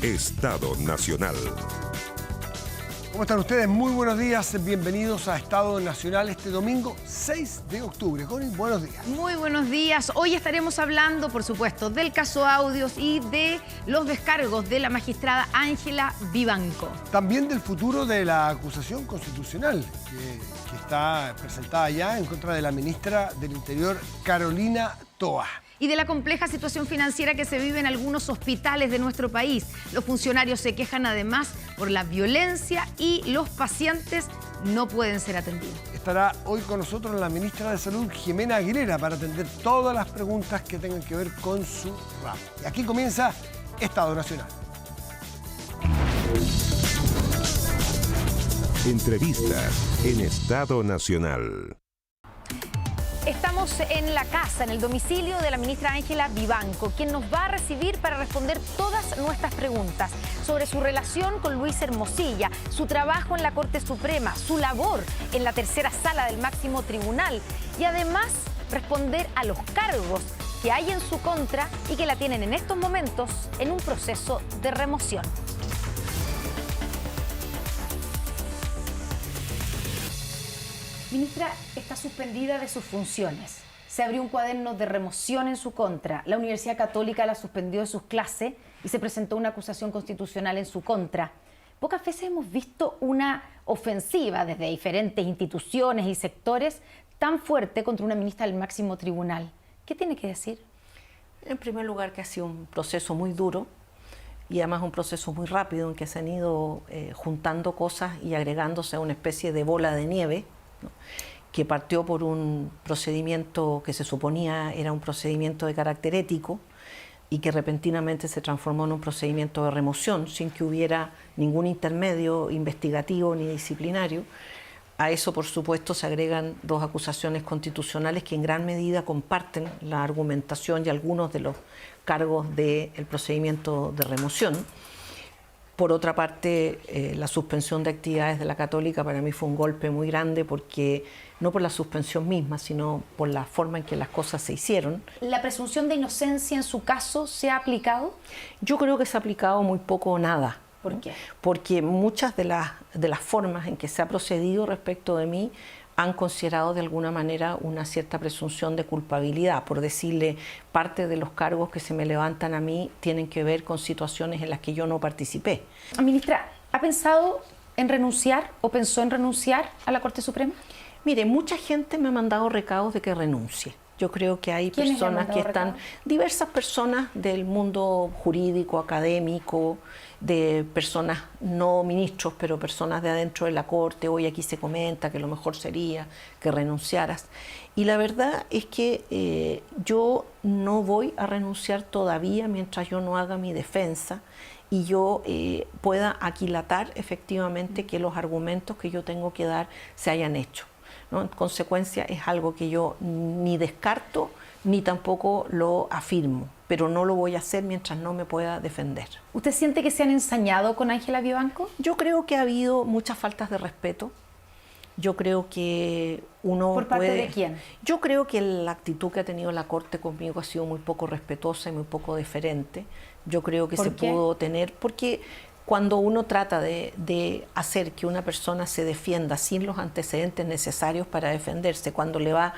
Estado Nacional. ¿Cómo están ustedes? Muy buenos días, bienvenidos a Estado Nacional este domingo 6 de octubre. Connie, buenos días. Muy buenos días. Hoy estaremos hablando, por supuesto, del caso Audios y de los descargos de la magistrada Ángela Vivanco. También del futuro de la acusación constitucional que está presentada ya en contra de la ministra del Interior, Carolina Toa. Y de la compleja situación financiera que se vive en algunos hospitales de nuestro país. Los funcionarios se quejan además por la violencia y los pacientes no pueden ser atendidos. Estará hoy con nosotros la ministra de Salud, Jimena Aguilera, para atender todas las preguntas que tengan que ver con su ramo. Y aquí comienza Estado Nacional. Entrevistas en Estado Nacional. Estamos en la casa, en el domicilio de la ministra Ángela Vivanco, quien nos va a recibir para responder todas nuestras preguntas sobre su relación con Luis Hermosilla, su trabajo en la Corte Suprema, su labor en la tercera sala del máximo tribunal y además responder a los cargos que hay en su contra y que la tienen en estos momentos en un proceso de remoción. Ministra, está suspendida de sus funciones. Se abrió un cuaderno de remoción en su contra. La Universidad Católica la suspendió de sus clases y se presentó una acusación constitucional en su contra. Pocas veces hemos visto una ofensiva desde diferentes instituciones y sectores tan fuerte contra una ministra del máximo tribunal. ¿Qué tiene que decir? En primer lugar, que ha sido un proceso muy duro y además un proceso muy rápido en que se han ido juntando cosas y agregándose a una especie de bola de nieve, ¿no?, que partió por un procedimiento que se suponía era un procedimiento de carácter ético y que repentinamente se transformó en un procedimiento de remoción sin que hubiera ningún intermedio investigativo ni disciplinario. A eso, por supuesto, se agregan dos acusaciones constitucionales que en gran medida comparten la argumentación y algunos de los cargos del procedimiento de remoción. Por otra parte, la suspensión de actividades de la Católica para mí fue un golpe muy grande porque no por la suspensión misma, sino por la forma en que las cosas se hicieron. ¿La presunción de inocencia en su caso se ha aplicado? Yo creo que se ha aplicado muy poco o nada. ¿Por qué? Porque muchas de las formas en que se ha procedido respecto de mí han considerado de alguna manera una cierta presunción de culpabilidad. Por decirle, parte de los cargos que se me levantan a mí tienen que ver con situaciones en las que yo no participé. Ministra, ¿ha pensado en renunciar o pensó en renunciar a la Corte Suprema? Mire, mucha gente me ha mandado recados de que renuncie. Yo creo que hay personas que están, diversas personas del mundo jurídico, académico, de personas no ministros, pero personas de adentro de la Corte. Hoy aquí se comenta que lo mejor sería que renunciaras. Y la verdad es que yo no voy a renunciar todavía mientras yo no haga mi defensa y yo pueda aquilatar efectivamente que los argumentos que yo tengo que dar se hayan hecho, ¿no? En consecuencia, es algo que yo ni descarto ni tampoco lo afirmo, pero no lo voy a hacer mientras no me pueda defender. ¿Usted siente que se han ensañado con Ángela Vivanco? Yo creo que ha habido muchas faltas de respeto. Yo creo que uno ¿Por parte de quién? Yo creo que la actitud que ha tenido la Corte conmigo ha sido muy poco respetuosa y muy poco deferente. Yo creo que se pudo tener, porque cuando uno trata de hacer que una persona se defienda sin los antecedentes necesarios para defenderse, cuando le va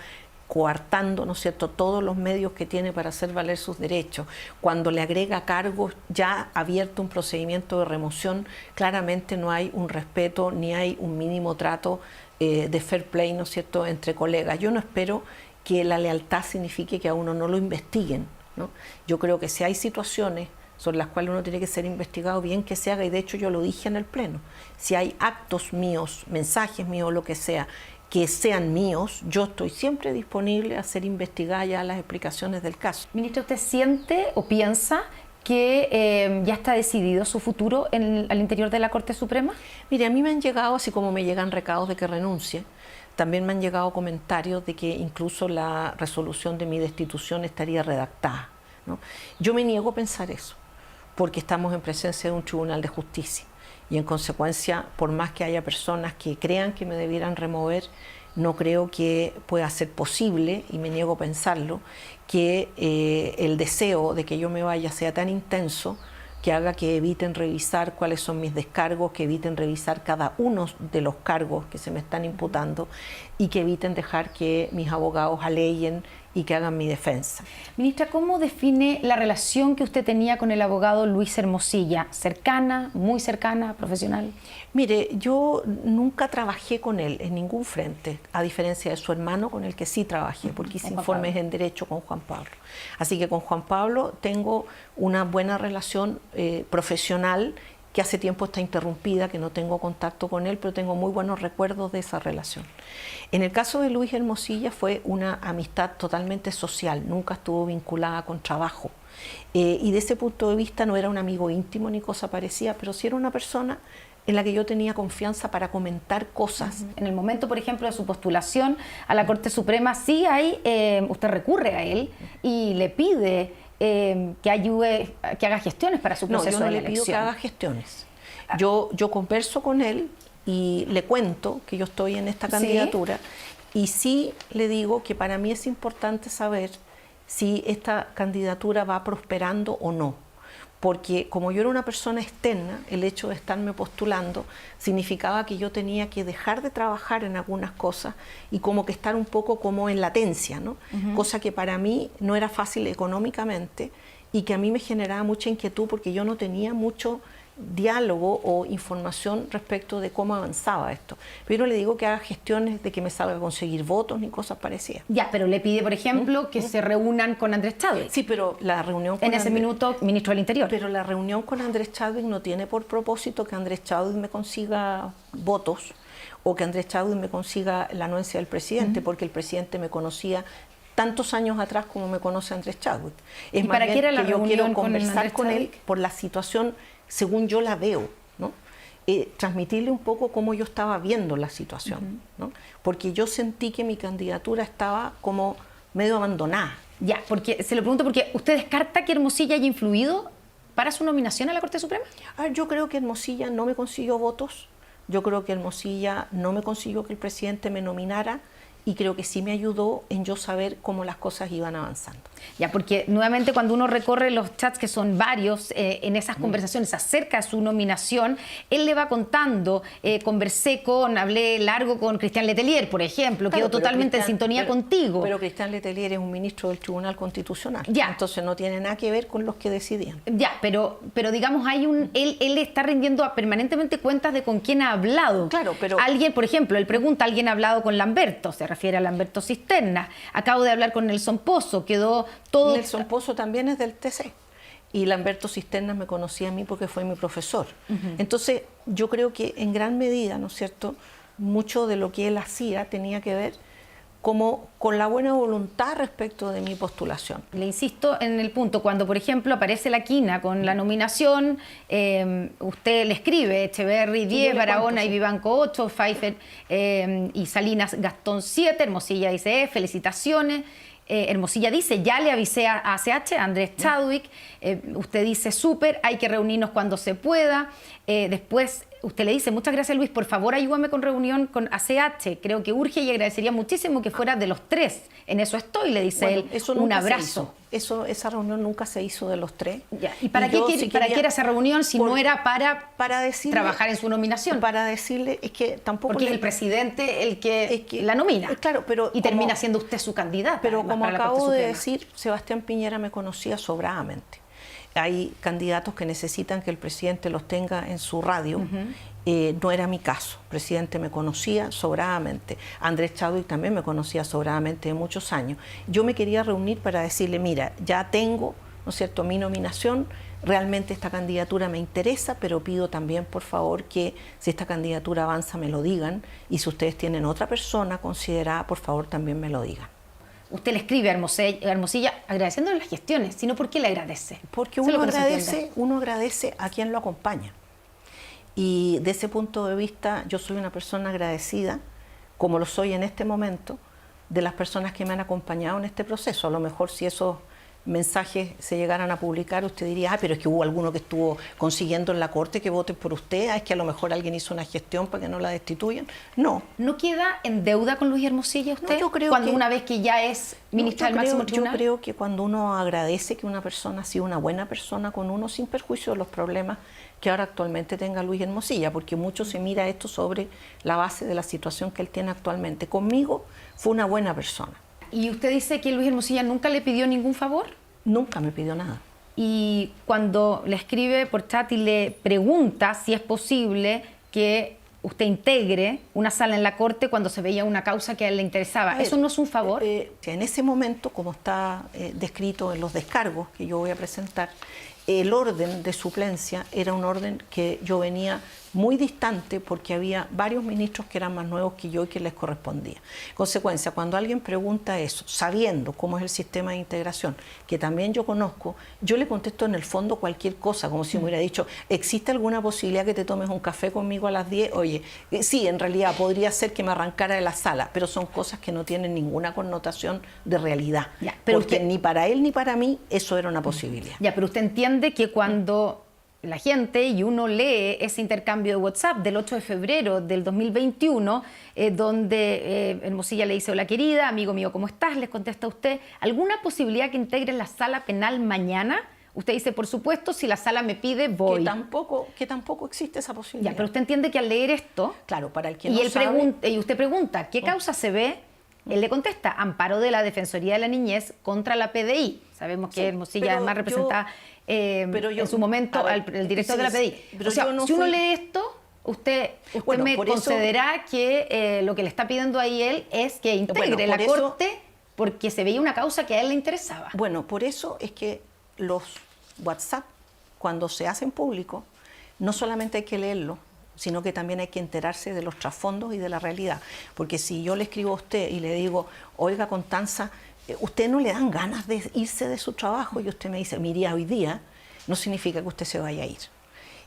coartando, ¿no es cierto?, todos los medios que tiene para hacer valer sus derechos, cuando le agrega cargos ya abierto un procedimiento de remoción, claramente no hay un respeto ni hay un mínimo trato de fair play, ¿no es cierto?, entre colegas. Yo no espero que la lealtad signifique que a uno no lo investiguen, ¿no? Yo creo que si hay situaciones sobre las cuales uno tiene que ser investigado, bien que se haga, y de hecho yo lo dije en el Pleno. Si hay actos míos, mensajes míos, lo que sea, que sean míos, yo estoy siempre disponible a ser investigada ya las explicaciones del caso. Ministra, ¿usted siente o piensa que ya está decidido su futuro al interior de la Corte Suprema? Mire, a mí me han llegado, así como me llegan recados de que renuncie, también me han llegado comentarios de que incluso la resolución de mi destitución estaría redactada, ¿no? Yo me niego a pensar eso, porque estamos en presencia de un tribunal de justicia y en consecuencia, por más que haya personas que crean que me debieran remover, no creo que pueda ser posible, y me niego a pensarlo, que el deseo de que yo me vaya sea tan intenso que haga que eviten revisar cuáles son mis descargos, que eviten revisar cada uno de los cargos que se me están imputando y que eviten dejar que mis abogados aleguen y que hagan mi defensa. Ministra, ¿cómo define la relación que usted tenía con el abogado Luis Hermosilla? ¿Cercana, muy cercana, profesional? Mire, yo nunca trabajé con él en ningún frente, a diferencia de su hermano, con el que sí trabajé, porque hice informes en Derecho con Juan Pablo. Así que con Juan Pablo tengo una buena relación profesional, que hace tiempo está interrumpida, que no tengo contacto con él, pero tengo muy buenos recuerdos de esa relación. En el caso de Luis Hermosilla fue una amistad totalmente social, nunca estuvo vinculada con trabajo. Y de ese punto de vista no era un amigo íntimo ni cosa parecida, pero sí era una persona en la que yo tenía confianza para comentar cosas. En el momento, por ejemplo, de su postulación a la Corte Suprema, sí hay, usted recurre a él y le pide que ayude, que haga gestiones para su proceso de elección. No, yo no le pido que haga gestiones. Yo converso con él y le cuento que yo estoy en esta candidatura, ¿sí? Y sí le digo que para mí es importante saber si esta candidatura va prosperando o no. Porque como yo era una persona externa, el hecho de estarme postulando significaba que yo tenía que dejar de trabajar en algunas cosas y como que estar un poco como en latencia, ¿no? Cosa que para mí no era fácil económicamente y que a mí me generaba mucha inquietud porque yo no tenía mucho diálogo o información respecto de cómo avanzaba esto. Pero le digo que haga gestiones de que me salga a conseguir votos ni cosas parecidas. Ya, pero le pide, por ejemplo, que se reúnan con Andrés Chadwick. Sí, pero la reunión con en ese minuto, ministro del Interior. Pero la reunión con Andrés Chadwick no tiene por propósito que Andrés Chadwick me consiga votos o que Andrés Chadwick me consiga la anuencia del presidente, porque el presidente me conocía tantos años atrás como me conoce Andrés Chadwick. Es más para qué era la que yo quiero reunión conversar con él Chadwick? por la situación según yo la veo, ¿no? Transmitirle un poco cómo yo estaba viendo la situación, ¿no? Porque yo sentí que mi candidatura estaba como medio abandonada. Ya, porque se lo pregunto porque ¿usted descarta que Hermosilla haya influido para su nominación a la Corte Suprema? Yo creo que Hermosilla no me consiguió votos, yo creo que Hermosilla no me consiguió que el presidente me nominara, y creo que sí me ayudó en yo saber cómo las cosas iban avanzando. Ya, porque nuevamente cuando uno recorre los chats, que son varios, en esas conversaciones acerca de su nominación, él le va contando, hablé largo con Cristian Letelier, por ejemplo, Claro, quedó totalmente en sintonía contigo. Pero Cristian Letelier es un ministro del Tribunal Constitucional, ya. Entonces no tiene nada que ver con los que decidían. Ya, pero digamos, él está rindiendo permanentemente cuentas de con quién ha hablado. Claro, pero... Alguien, por ejemplo, él pregunta, ¿alguien ha hablado con Lamberto? Se refiere a Lamberto Cisterna. Acabo de hablar con Nelson Pozo, quedó todo... Nelson Pozo también es del TC. Y Lamberto Cisterna me conocía a mí porque fue mi profesor. Entonces, yo creo que en gran medida, ¿no es cierto?, mucho de lo que él hacía tenía que ver como con la buena voluntad respecto de mi postulación. Le insisto en el punto, cuando por ejemplo aparece la quina con la nominación, usted le escribe Echeverry 10, Barahona y Vivanco 8, Pfeiffer y Salinas Gastón 7, Hermosilla dice felicitaciones. Hermosilla dice, ya le avisé a ACH, a Andrés Chadwick, usted dice súper, hay que reunirnos cuando se pueda. Después usted le dice, muchas gracias Luis, por favor ayúdame con reunión con ACH, creo que urge y agradecería muchísimo que fuera de los tres. En eso estoy, le dice él, un abrazo. Esa reunión nunca se hizo de los tres. Ya. ¿Y para qué era esa reunión si no era para decirle, trabajar en su nominación? Para decirle, es que tampoco... Porque es el presidente el que la nomina. Claro, pero y termina siendo usted su candidata. Pero como acabo de decir, Sebastián Piñera me conocía sobradamente. Hay candidatos que necesitan que el presidente los tenga en su radio. No era mi caso. El presidente me conocía sobradamente. Andrés Chadwick también me conocía sobradamente de muchos años. Yo me quería reunir para decirle, mira, ya tengo, ¿no es cierto?, mi nominación. Realmente esta candidatura me interesa, pero pido también, por favor, que si esta candidatura avanza me lo digan. Y si ustedes tienen otra persona considerada, por favor, también me lo digan. Usted le escribe a Hermosilla agradeciéndole las gestiones, sino ¿por qué le agradece? Porque uno agradece a quien lo acompaña. Y de ese punto de vista yo soy una persona agradecida, como lo soy en este momento, de las personas que me han acompañado en este proceso. A lo mejor si esos mensajes se llegaran a publicar, usted diría, pero es que hubo alguno que estuvo consiguiendo en la Corte que voten por usted, es que a lo mejor alguien hizo una gestión para que no la destituyan. No. ¿No queda en deuda con Luis Hermosilla usted? No, yo creo cuando que, una vez que ya es ministra del máximo tribunal. Yo creo que cuando uno agradece que una persona ha sido una buena persona con uno, sin perjuicio de los problemas que ahora actualmente tenga Luis Hermosilla, porque mucho se mira esto sobre la base de la situación que él tiene actualmente. Conmigo fue una buena persona. ¿Y usted dice que Luis Hermosilla nunca le pidió ningún favor? Nunca me pidió nada. Y cuando le escribe por chat y le pregunta si es posible que usted integre una sala en la Corte cuando se veía una causa que a él le interesaba, ¿eso no es un favor? En ese momento, como está descrito en los descargos que yo voy a presentar, el orden de suplencia era un orden que yo venía muy distante porque había varios ministros que eran más nuevos que yo y que les correspondía. Consecuencia, cuando alguien pregunta eso, sabiendo cómo es el sistema de integración, que también yo conozco, yo le contesto en el fondo cualquier cosa, como si me hubiera dicho, ¿existe alguna posibilidad que te tomes un café conmigo a las 10? Oye, sí, en realidad podría ser que me arrancara de la sala, pero son cosas que no tienen ninguna connotación de realidad. Ya, pero porque ni para él ni para mí eso era una posibilidad. Ya, pero usted entiende que cuando la gente y uno lee ese intercambio de WhatsApp del 8 de febrero del 2021, donde Hermosilla le dice, hola querida, amigo mío, ¿cómo estás? Les contesta usted, ¿alguna posibilidad que integre la sala penal mañana? Usted dice, por supuesto, si la sala me pide, voy. Que tampoco existe esa posibilidad. Ya, pero usted entiende que al leer esto, claro, para el que y no él sabe, y usted pregunta, ¿qué causa se ve? Él le contesta, amparo de la Defensoría de la Niñez contra la PDI. Sabemos que Hermosilla además representa en su momento el director de la PDI. O sea, si uno lee esto, usted me concederá que lo que le está pidiendo ahí él es que integre la Corte porque se veía una causa que a él le interesaba. Bueno, por eso es que los WhatsApp, cuando se hacen públicos, no solamente hay que leerlos, sino que también hay que enterarse de los trasfondos y de la realidad. Porque si yo le escribo a usted y le digo, oiga, Constanza, usted no le dan ganas de irse de su trabajo, y usted me dice, me iría hoy día, no significa que usted se vaya a ir.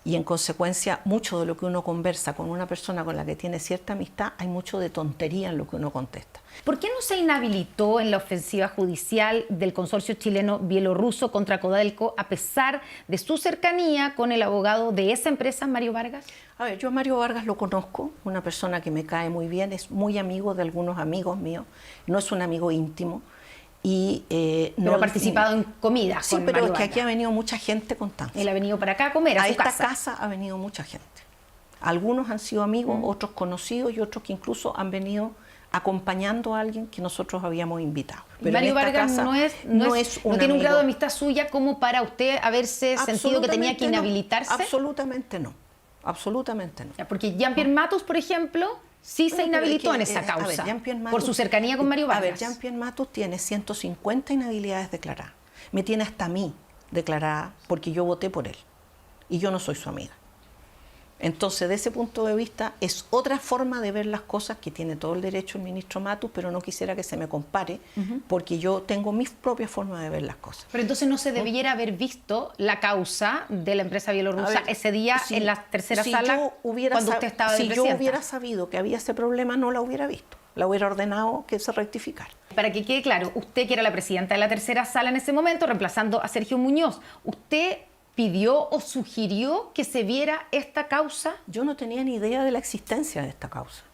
Y en consecuencia, mucho de lo que uno conversa con una persona con la que tiene cierta amistad, hay mucho de tontería en lo que uno contesta. ¿Por qué no se inhabilitó en la ofensiva judicial del consorcio chileno-bielorruso contra Codelco a pesar de su cercanía con el abogado de esa empresa, Mario Vargas? A ver, yo a Mario Vargas lo conozco, una persona que me cae muy bien, es muy amigo de algunos amigos míos, no es un amigo íntimo. Pero ha participado en comidas. Sí, con pero Mario es que Vargas. aquí ha venido mucha gente, Constanza. Él ha venido para acá a comer a su esta casa. casa ha venido mucha gente. Algunos han sido amigos, otros conocidos y otros que incluso han venido acompañando a alguien que nosotros habíamos invitado. Pero Mario Vargas no tiene un grado de amistad suya como para usted haberse sentido que tenía que inhabilitarse. Absolutamente no. Absolutamente no. Porque Jean-Pierre Matus, por ejemplo, sí se inhabilitó en esa causa, por su cercanía con Mario Vargas. A ver, Jean-Pierre Matus tiene 150 inhabilidades declaradas. Me tiene hasta a mí declarada porque yo voté por él. Y yo no soy su amiga. Entonces, de ese punto de vista, es otra forma de ver las cosas que tiene todo el derecho el ministro Matus, pero no quisiera que se me compare, porque yo tengo mi propia forma de ver las cosas. Pero entonces no se debiera haber visto la causa de la empresa bielorrusa ese día en la tercera sala cuando usted estaba de presidenta. Si yo hubiera sabido que había ese problema, no la hubiera visto. La hubiera ordenado que se rectificara. Para que quede claro, usted que era la presidenta de la tercera sala en ese momento, reemplazando a Sergio Muñoz, ¿usted pidió o sugirió que se viera esta causa? Yo no tenía ni idea de la existencia de esta causa.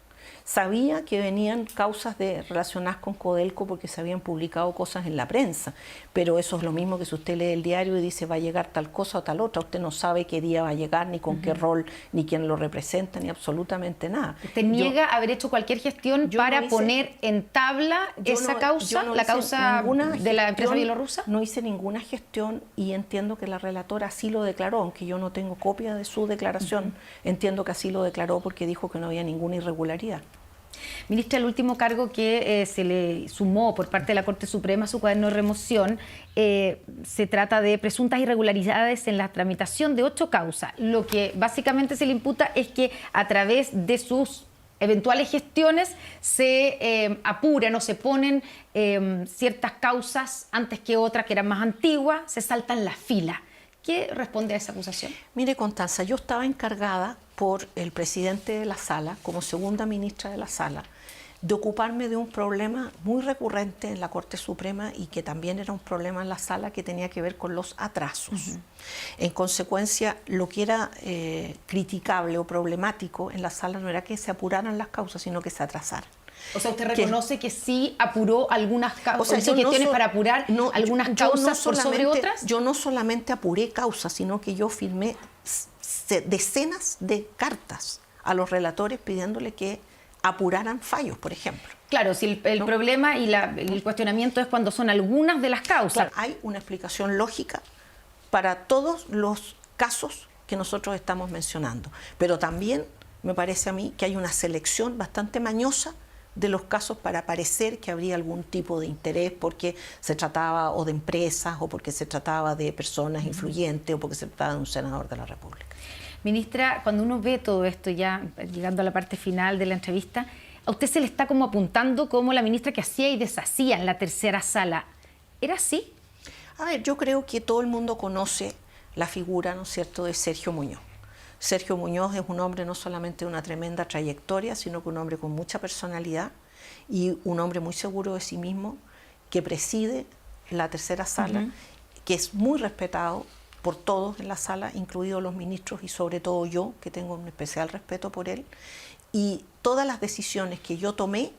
Sabía que venían causas relacionadas con Codelco porque se habían publicado cosas en la prensa, pero eso es lo mismo que si usted lee el diario y dice va a llegar tal cosa o tal otra, usted no sabe qué día va a llegar, ni con qué rol, ni quién lo representa, ni absolutamente nada. ¿Usted niega haber hecho cualquier gestión para poner en tabla esa causa, la causa de la empresa bielorrusa? No hice ninguna gestión y entiendo que la relatora así lo declaró, aunque yo no tengo copia de su declaración, entiendo que así lo declaró porque dijo que no había ninguna irregularidad. Ministra, el último cargo que se le sumó por parte de la Corte Suprema a su cuaderno de remoción se trata de presuntas irregularidades en la tramitación de 8 causas. Lo que básicamente se le imputa es que a través de sus eventuales gestiones se apuran o se ponen ciertas causas antes que otras que eran más antiguas, se saltan la fila. ¿Qué responde a esa acusación? Mire, Constanza, yo estaba encargada por el presidente de la sala, como segunda ministra de la sala, de ocuparme de un problema muy recurrente en la Corte Suprema y que también era un problema en la sala que tenía que ver con los atrasos. En consecuencia, lo que era criticable o problemático en la sala no era que se apuraran las causas, sino que se atrasaran. O sea, ¿usted reconoce que sí apuró algunas causas, o sea, gestiones para apurar algunas causas por sobre otras? Yo no solamente apuré causas, sino que yo firmé decenas de cartas a los relatores pidiéndole que apuraran fallos, por ejemplo. Claro, si el problema y el cuestionamiento es cuando son algunas de las causas. Claro, hay una explicación lógica para todos los casos que nosotros estamos mencionando, pero también me parece a mí que hay una selección bastante mañosa de los casos para parecer que habría algún tipo de interés porque se trataba o de empresas o porque se trataba de personas influyentes o porque se trataba de un senador de la República. Ministra, cuando uno ve todo esto ya llegando a la parte final de la entrevista, a usted se le está como apuntando como la ministra que hacía y deshacía en la tercera sala. ¿Era así? A ver, yo creo que todo el mundo conoce la figura, ¿no es cierto?, de Sergio Muñoz. Sergio Muñoz es un hombre no solamente de una tremenda trayectoria, sino que un hombre con mucha personalidad y un hombre muy seguro de sí mismo, que preside la tercera sala, que es muy respetado por todos en la sala, incluidos los ministros y sobre todo yo, que tengo un especial respeto por él. Y todas las decisiones que yo tomé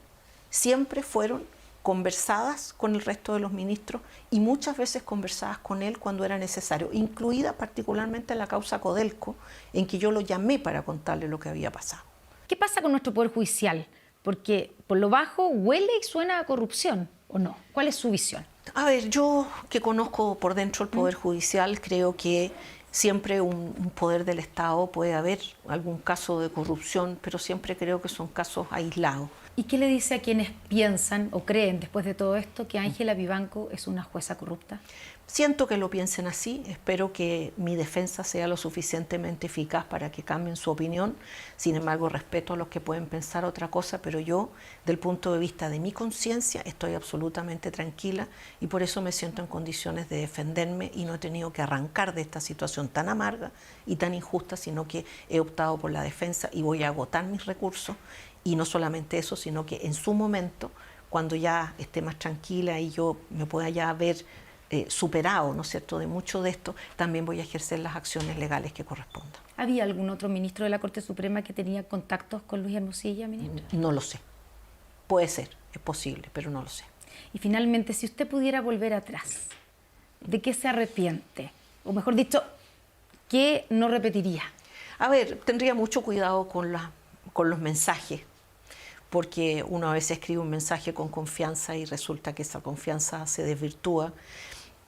siempre fueron conversadas con el resto de los ministros y muchas veces conversadas con él cuando era necesario, incluida particularmente la causa Codelco, en que yo lo llamé para contarle lo que había pasado. ¿Qué pasa con nuestro Poder Judicial? Porque por lo bajo huele y suena a corrupción, ¿o no? ¿Cuál es su visión? A ver, yo que conozco por dentro el Poder Judicial, creo que siempre un poder del Estado puede haber algún caso de corrupción, pero siempre creo que son casos aislados. ¿Y qué le dice a quienes piensan o creen después de todo esto que Ángela Vivanco es una jueza corrupta? Siento que lo piensen así, espero que mi defensa sea lo suficientemente eficaz para que cambien su opinión. Sin embargo, respeto a los que pueden pensar otra cosa, pero yo, del punto de vista de mi conciencia, estoy absolutamente tranquila y por eso me siento en condiciones de defenderme y no he tenido que arrancar de esta situación tan amarga y tan injusta, sino que he optado por la defensa y voy a agotar mis recursos. Y no solamente eso, sino que en su momento, cuando ya esté más tranquila y yo me pueda ya ver superado, ¿no es cierto?, de mucho de esto, también voy a ejercer las acciones legales que correspondan. ¿Había algún otro ministro de la Corte Suprema que tenía contactos con Luis Hermosilla, ministra? No lo sé. Puede ser, es posible, pero no lo sé. Y finalmente, si usted pudiera volver atrás, ¿de qué se arrepiente? O mejor dicho, ¿qué no repetiría? A ver, tendría mucho cuidado con los mensajes, porque uno a veces escribe un mensaje con confianza y resulta que esa confianza se desvirtúa.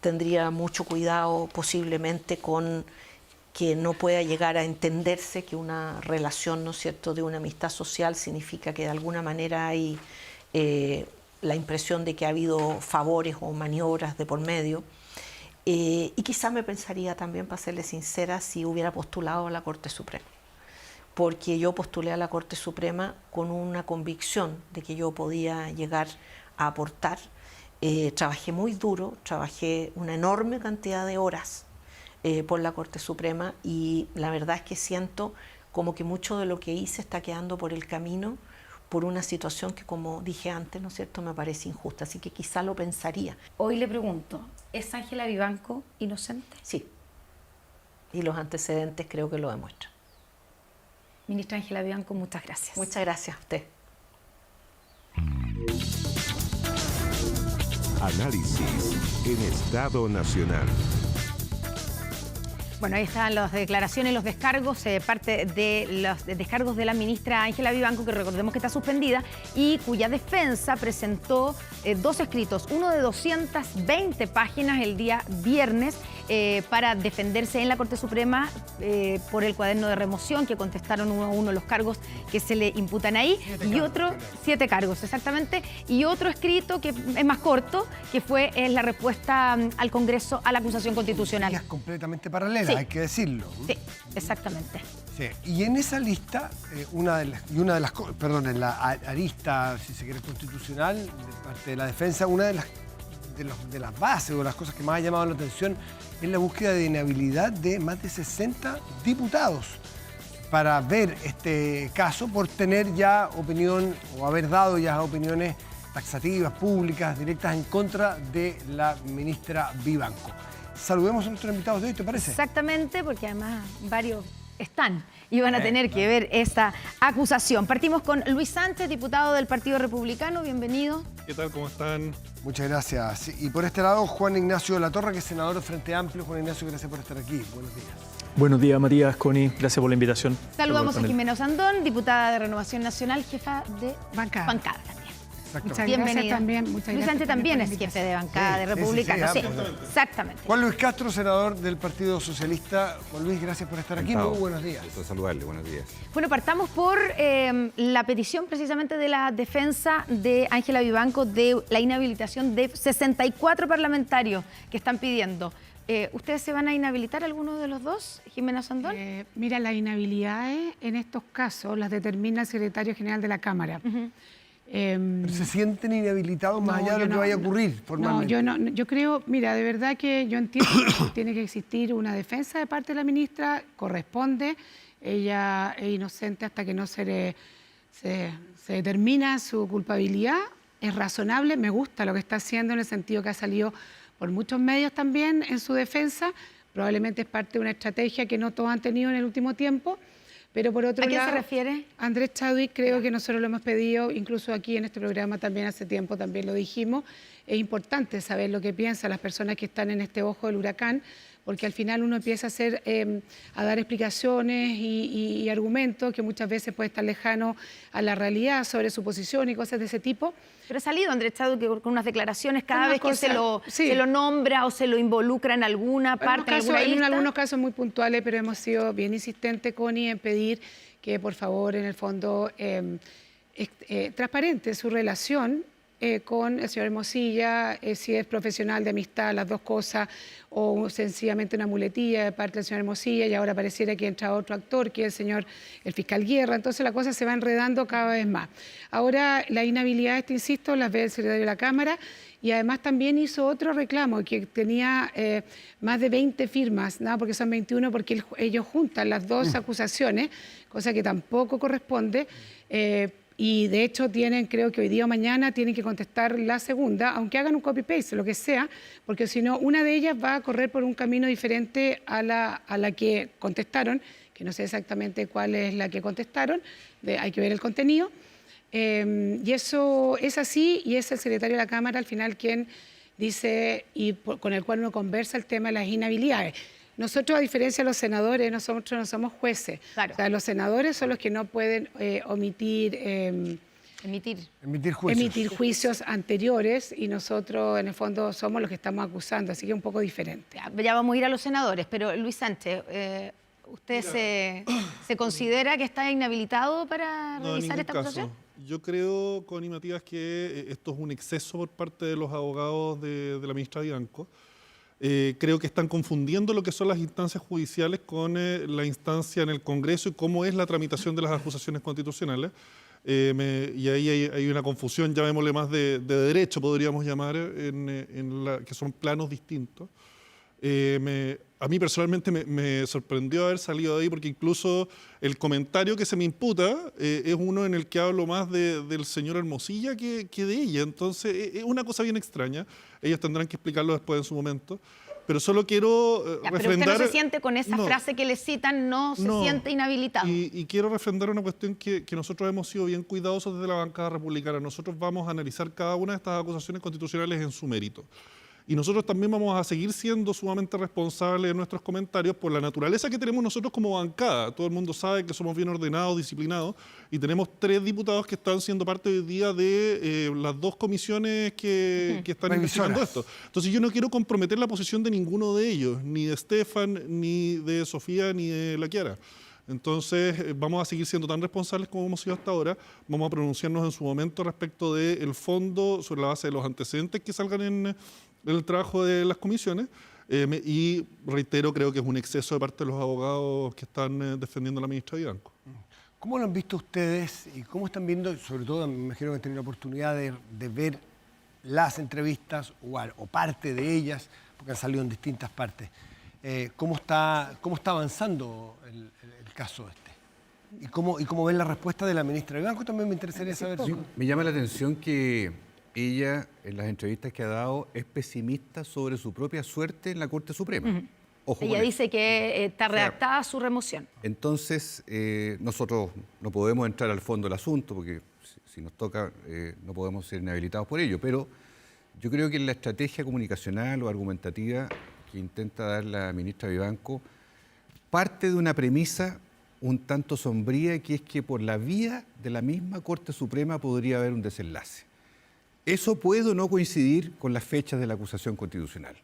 Tendría mucho cuidado posiblemente con que no pueda llegar a entenderse que una relación, ¿no es cierto?, de una amistad social significa que de alguna manera hay la impresión de que ha habido favores o maniobras de por medio. Y quizás me pensaría también, para serle sincera, si hubiera postulado a la Corte Suprema. Porque yo postulé a la Corte Suprema con una convicción de que yo podía llegar a aportar. Trabajé muy duro, trabajé una enorme cantidad de horas por la Corte Suprema y la verdad es que siento como que mucho de lo que hice está quedando por el camino por una situación que, como dije antes, ¿no es cierto?, me parece injusta, así que quizá lo pensaría. Hoy le pregunto, ¿es Ángela Vivanco inocente? Sí, y los antecedentes creo que lo demuestran. Ministra Ángela Vivanco, muchas gracias. Muchas gracias a usted. Análisis en Estado Nacional. Bueno, ahí están las declaraciones, los descargos, parte de los descargos de la ministra Ángela Vivanco, que recordemos que está suspendida y cuya defensa presentó dos escritos, uno de 220 páginas el día viernes para defenderse en la Corte Suprema por el cuaderno de remoción, que contestaron uno a uno los cargos que se le imputan ahí, y otro, 7 cargos exactamente, y otro escrito que es más corto, que fue la respuesta al Congreso a la acusación constitucional. Es completamente paralela. Sí. Hay que decirlo. Sí, exactamente. Sí. Y en esa lista, en la arista, si se quiere, constitucional, de parte de la defensa, una de las bases o las cosas que más ha llamado la atención es la búsqueda de inhabilidad de más de 60 diputados. para ver este caso por tener ya opinión o haber dado ya opiniones taxativas, públicas, directas en contra de la ministra Vivanco. Saludemos a nuestros invitados de hoy, ¿te parece? Exactamente, porque además varios están y van a tener que ver esta acusación. Partimos con Luis Sánchez, diputado del Partido Republicano. Bienvenido. ¿Qué tal? ¿Cómo están? Muchas gracias. Y por este lado, Juan Ignacio de la Torre, que es senador del Frente Amplio. Juan Ignacio, gracias por estar aquí. Buenos días. Buenos días, Matías, Connie. Gracias por la invitación. Saludamos a Jimena Osandón, diputada de Renovación Nacional, jefa de bancada también. Muchas Bienvenida. gracias también. Muchas Luis gracias Sánchez también es jefe de bancada de Republicano. Sí, exactamente. Juan Luis Castro, senador del Partido Socialista. Juan Luis, gracias por estar aquí. Muy buenos días. Gusto saludarle, buenos días. Bueno, partamos por la petición precisamente de la defensa de Ángela Vivanco de la inhabilitación de 64 parlamentarios que están pidiendo. ¿Ustedes se van a inhabilitar alguno de los dos, Jimena Osandón? Mira, las inhabilidades en estos casos las determina el secretario general de la Cámara. ¿Pero se sienten inhabilitados más allá de lo que vaya a ocurrir formalmente? No, yo creo, mira, de verdad que yo entiendo que tiene que existir una defensa de parte de la ministra, corresponde, ella es inocente hasta que no se determina su culpabilidad, es razonable, me gusta lo que está haciendo en el sentido que ha salido por muchos medios también en su defensa, probablemente es parte de una estrategia que no todos han tenido en el último tiempo. Pero por otro lado, ¿a qué se refiere? Andrés Chadwick, creo que nosotros lo hemos pedido, incluso aquí en este programa también hace tiempo también lo dijimos, es importante saber lo que piensan las personas que están en este ojo del huracán, porque al final uno empieza a dar explicaciones y argumentos que muchas veces puede estar lejano a la realidad sobre su posición y cosas de ese tipo. Pero ha salido Andrés Chadwick con unas declaraciones cada vez que se lo nombra o se lo involucra en alguna parte, en algunos casos muy puntuales, pero hemos sido bien insistentes, Connie, en pedir que por favor, en el fondo, transparente su relación con el señor Hermosilla, si es profesional de amistad, las dos cosas, o sencillamente una muletilla de parte del señor Hermosilla, y ahora pareciera que entra otro actor, que es el fiscal Guerra, entonces la cosa se va enredando cada vez más. Ahora, la inhabilidad, insisto, las ve el secretario de la Cámara, y además también hizo otro reclamo, que tenía más de 20 firmas, ¿no? Porque son 21, porque ellos juntan las dos acusaciones, cosa que tampoco corresponde, y de hecho creo que hoy día o mañana tienen que contestar la segunda, aunque hagan un copy-paste, lo que sea, porque si no, una de ellas va a correr por un camino diferente a la que contestaron, que no sé exactamente cuál es la que contestaron, hay que ver el contenido. Y eso es así, y es el secretario de la Cámara al final quien dice, y con el cual uno conversa el tema de las inhabilidades. Nosotros, a diferencia de los senadores, nosotros no somos jueces. Claro. O sea, los senadores son los que no pueden emitir juicios anteriores, y nosotros, en el fondo, somos los que estamos acusando, así que es un poco diferente. Ya vamos a ir a los senadores, pero Luis Sánchez, ¿usted se considera que está inhabilitado para realizar esta acusación? Yo creo, Connie Matías, que esto es un exceso por parte de los abogados de la ministra Vivanco. Creo que están confundiendo lo que son las instancias judiciales con la instancia en el Congreso y cómo es la tramitación de las acusaciones constitucionales. Y ahí hay una confusión, llamémosle más de derecho, podríamos llamar, que son planos distintos. A mí personalmente me sorprendió haber salido de ahí, porque incluso el comentario que se me imputa es uno en el que hablo más del señor Hermosilla que de ella. Entonces es una cosa bien extraña. Ellos tendrán que explicarlo después en su momento. Pero solo quiero refrendar... Pero usted no se siente con esa frase que le citan, no se siente inhabilitado. Y quiero refrendar una cuestión que nosotros hemos sido bien cuidadosos desde la bancada republicana. Nosotros vamos a analizar cada una de estas acusaciones constitucionales en su mérito. Y nosotros también vamos a seguir siendo sumamente responsables de nuestros comentarios por la naturaleza que tenemos nosotros como bancada. Todo el mundo sabe que somos bien ordenados, disciplinados, y tenemos 3 diputados que están siendo parte hoy día de las 2 comisiones que están investigando esto. Entonces yo no quiero comprometer la posición de ninguno de ellos, ni de Estefan, ni de Sofía, ni de la Chiara. Entonces vamos a seguir siendo tan responsables como hemos sido hasta ahora. Vamos a pronunciarnos en su momento respecto del fondo sobre la base de los antecedentes que salgan en el trabajo de las comisiones, y reitero, creo que es un exceso de parte de los abogados que están defendiendo a la ministra Vivanco. ¿Cómo lo han visto ustedes y cómo están viendo, sobre todo me imagino que han tenido la oportunidad de ver las entrevistas o parte de ellas, porque han salido en distintas partes? ¿Cómo está avanzando el caso este? ¿Y cómo ven la respuesta de la ministra Vivanco? También me interesaría saber. Sí, me llama la atención que ella, en las entrevistas que ha dado, es pesimista sobre su propia suerte en la Corte Suprema. Ojo Ella con dice que está redactada su remoción. Entonces, nosotros no podemos entrar al fondo del asunto, porque si nos toca, no podemos ser inhabilitados por ello, pero yo creo que la estrategia comunicacional o argumentativa que intenta dar la ministra Vivanco parte de una premisa un tanto sombría, que es que por la vía de la misma Corte Suprema podría haber un desenlace. Eso puede o no coincidir con las fechas de la acusación constitucional.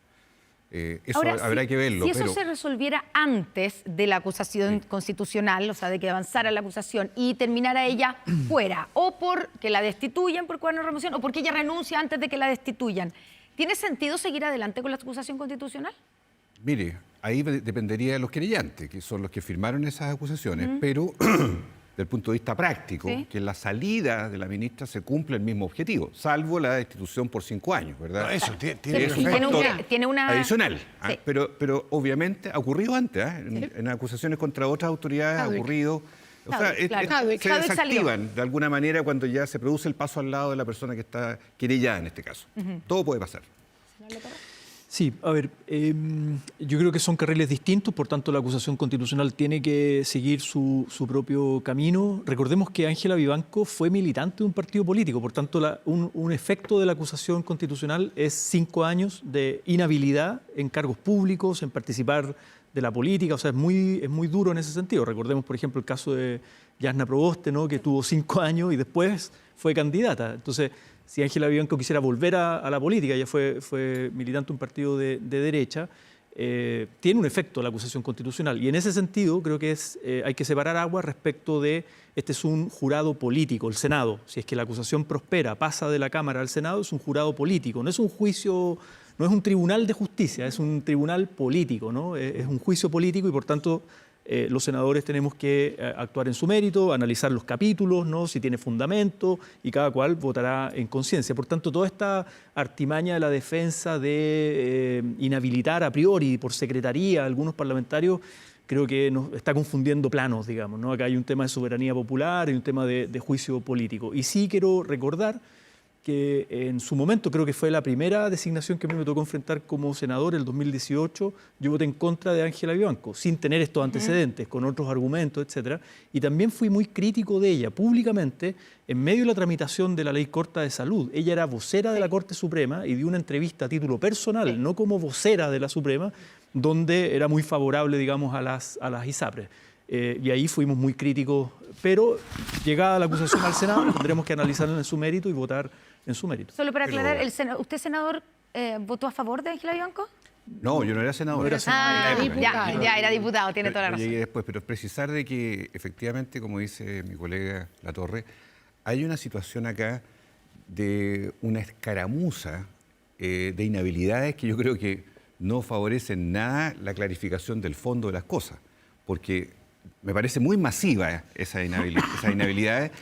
Eso Ahora, habrá que verlo. Si eso pero se resolviera antes de la acusación constitucional, o sea, de que avanzara la acusación y terminara ella fuera, o porque la destituyan por cuaderno de remoción, o porque ella renuncia antes de que la destituyan, ¿tiene sentido seguir adelante con la acusación constitucional? Mire, ahí dependería de los querellantes, que son los que firmaron esas acusaciones, pero desde el punto de vista práctico, que en la salida de la ministra se cumple el mismo objetivo, salvo la destitución por 5 años, ¿verdad? No, eso tiene Tiene una adicional. Sí. Pero obviamente ha ocurrido antes, en acusaciones contra otras autoridades ha ocurrido. O sea, se desactivan de alguna manera cuando ya se produce el paso al lado de la persona que está querellada en este caso. Todo puede pasar. Sí, a ver, yo creo que son carriles distintos, por tanto la acusación constitucional tiene que seguir su propio camino. Recordemos que Ángela Vivanco fue militante de un partido político, por tanto un efecto de la acusación constitucional es 5 años de inhabilidad en cargos públicos, en participar de la política, o sea, es muy duro en ese sentido. Recordemos, por ejemplo, el caso de Yasna Proboste, ¿no?, que tuvo 5 años y después fue candidata. Entonces, si Ángela Vivanco quisiera volver a la política, ella fue militante de un partido de derecha, tiene un efecto la acusación constitucional. Y en ese sentido creo que hay que separar aguas respecto de, este es un jurado político, el Senado. Si es que la acusación prospera, pasa de la Cámara al Senado, es un jurado político, no es un juicio, no es un tribunal de justicia, es un tribunal político, ¿no? Es un juicio político y por tanto los senadores tenemos que actuar en su mérito, analizar los capítulos, ¿no?, si tiene fundamento, y cada cual votará en conciencia. Por tanto, toda esta artimaña de la defensa de inhabilitar a priori por secretaría a algunos parlamentarios, creo que nos está confundiendo planos, digamos, ¿no? Acá hay un tema de soberanía popular y un tema de juicio político. Y sí quiero recordar que en su momento, creo que fue la primera designación que a mí me tocó enfrentar como senador, el 2018, yo voté en contra de Ángela Vivanco, sin tener estos antecedentes, con otros argumentos, etcétera, y también fui muy crítico de ella públicamente en medio de la tramitación de la Ley Corta de Salud. Ella era vocera de la Corte Suprema y dio una entrevista a título personal, no como vocera de la Suprema, donde era muy favorable, digamos, a las ISAPRES. Y ahí fuimos muy críticos, pero llegada la acusación al Senado, tendremos que analizarla en su mérito y votar en su mérito. Solo para aclarar, ¿usted, senador, votó a favor de Ángela Vivanco? No, yo no era senador. No era senador. Ya era diputado, tiene toda la razón. Llegué después, pero precisar de que efectivamente, como dice mi colega Latorre, hay una situación acá de una escaramuza de inhabilidades que yo creo que no favorecen nada la clarificación del fondo de las cosas, porque me parece muy masiva esas inhabilidades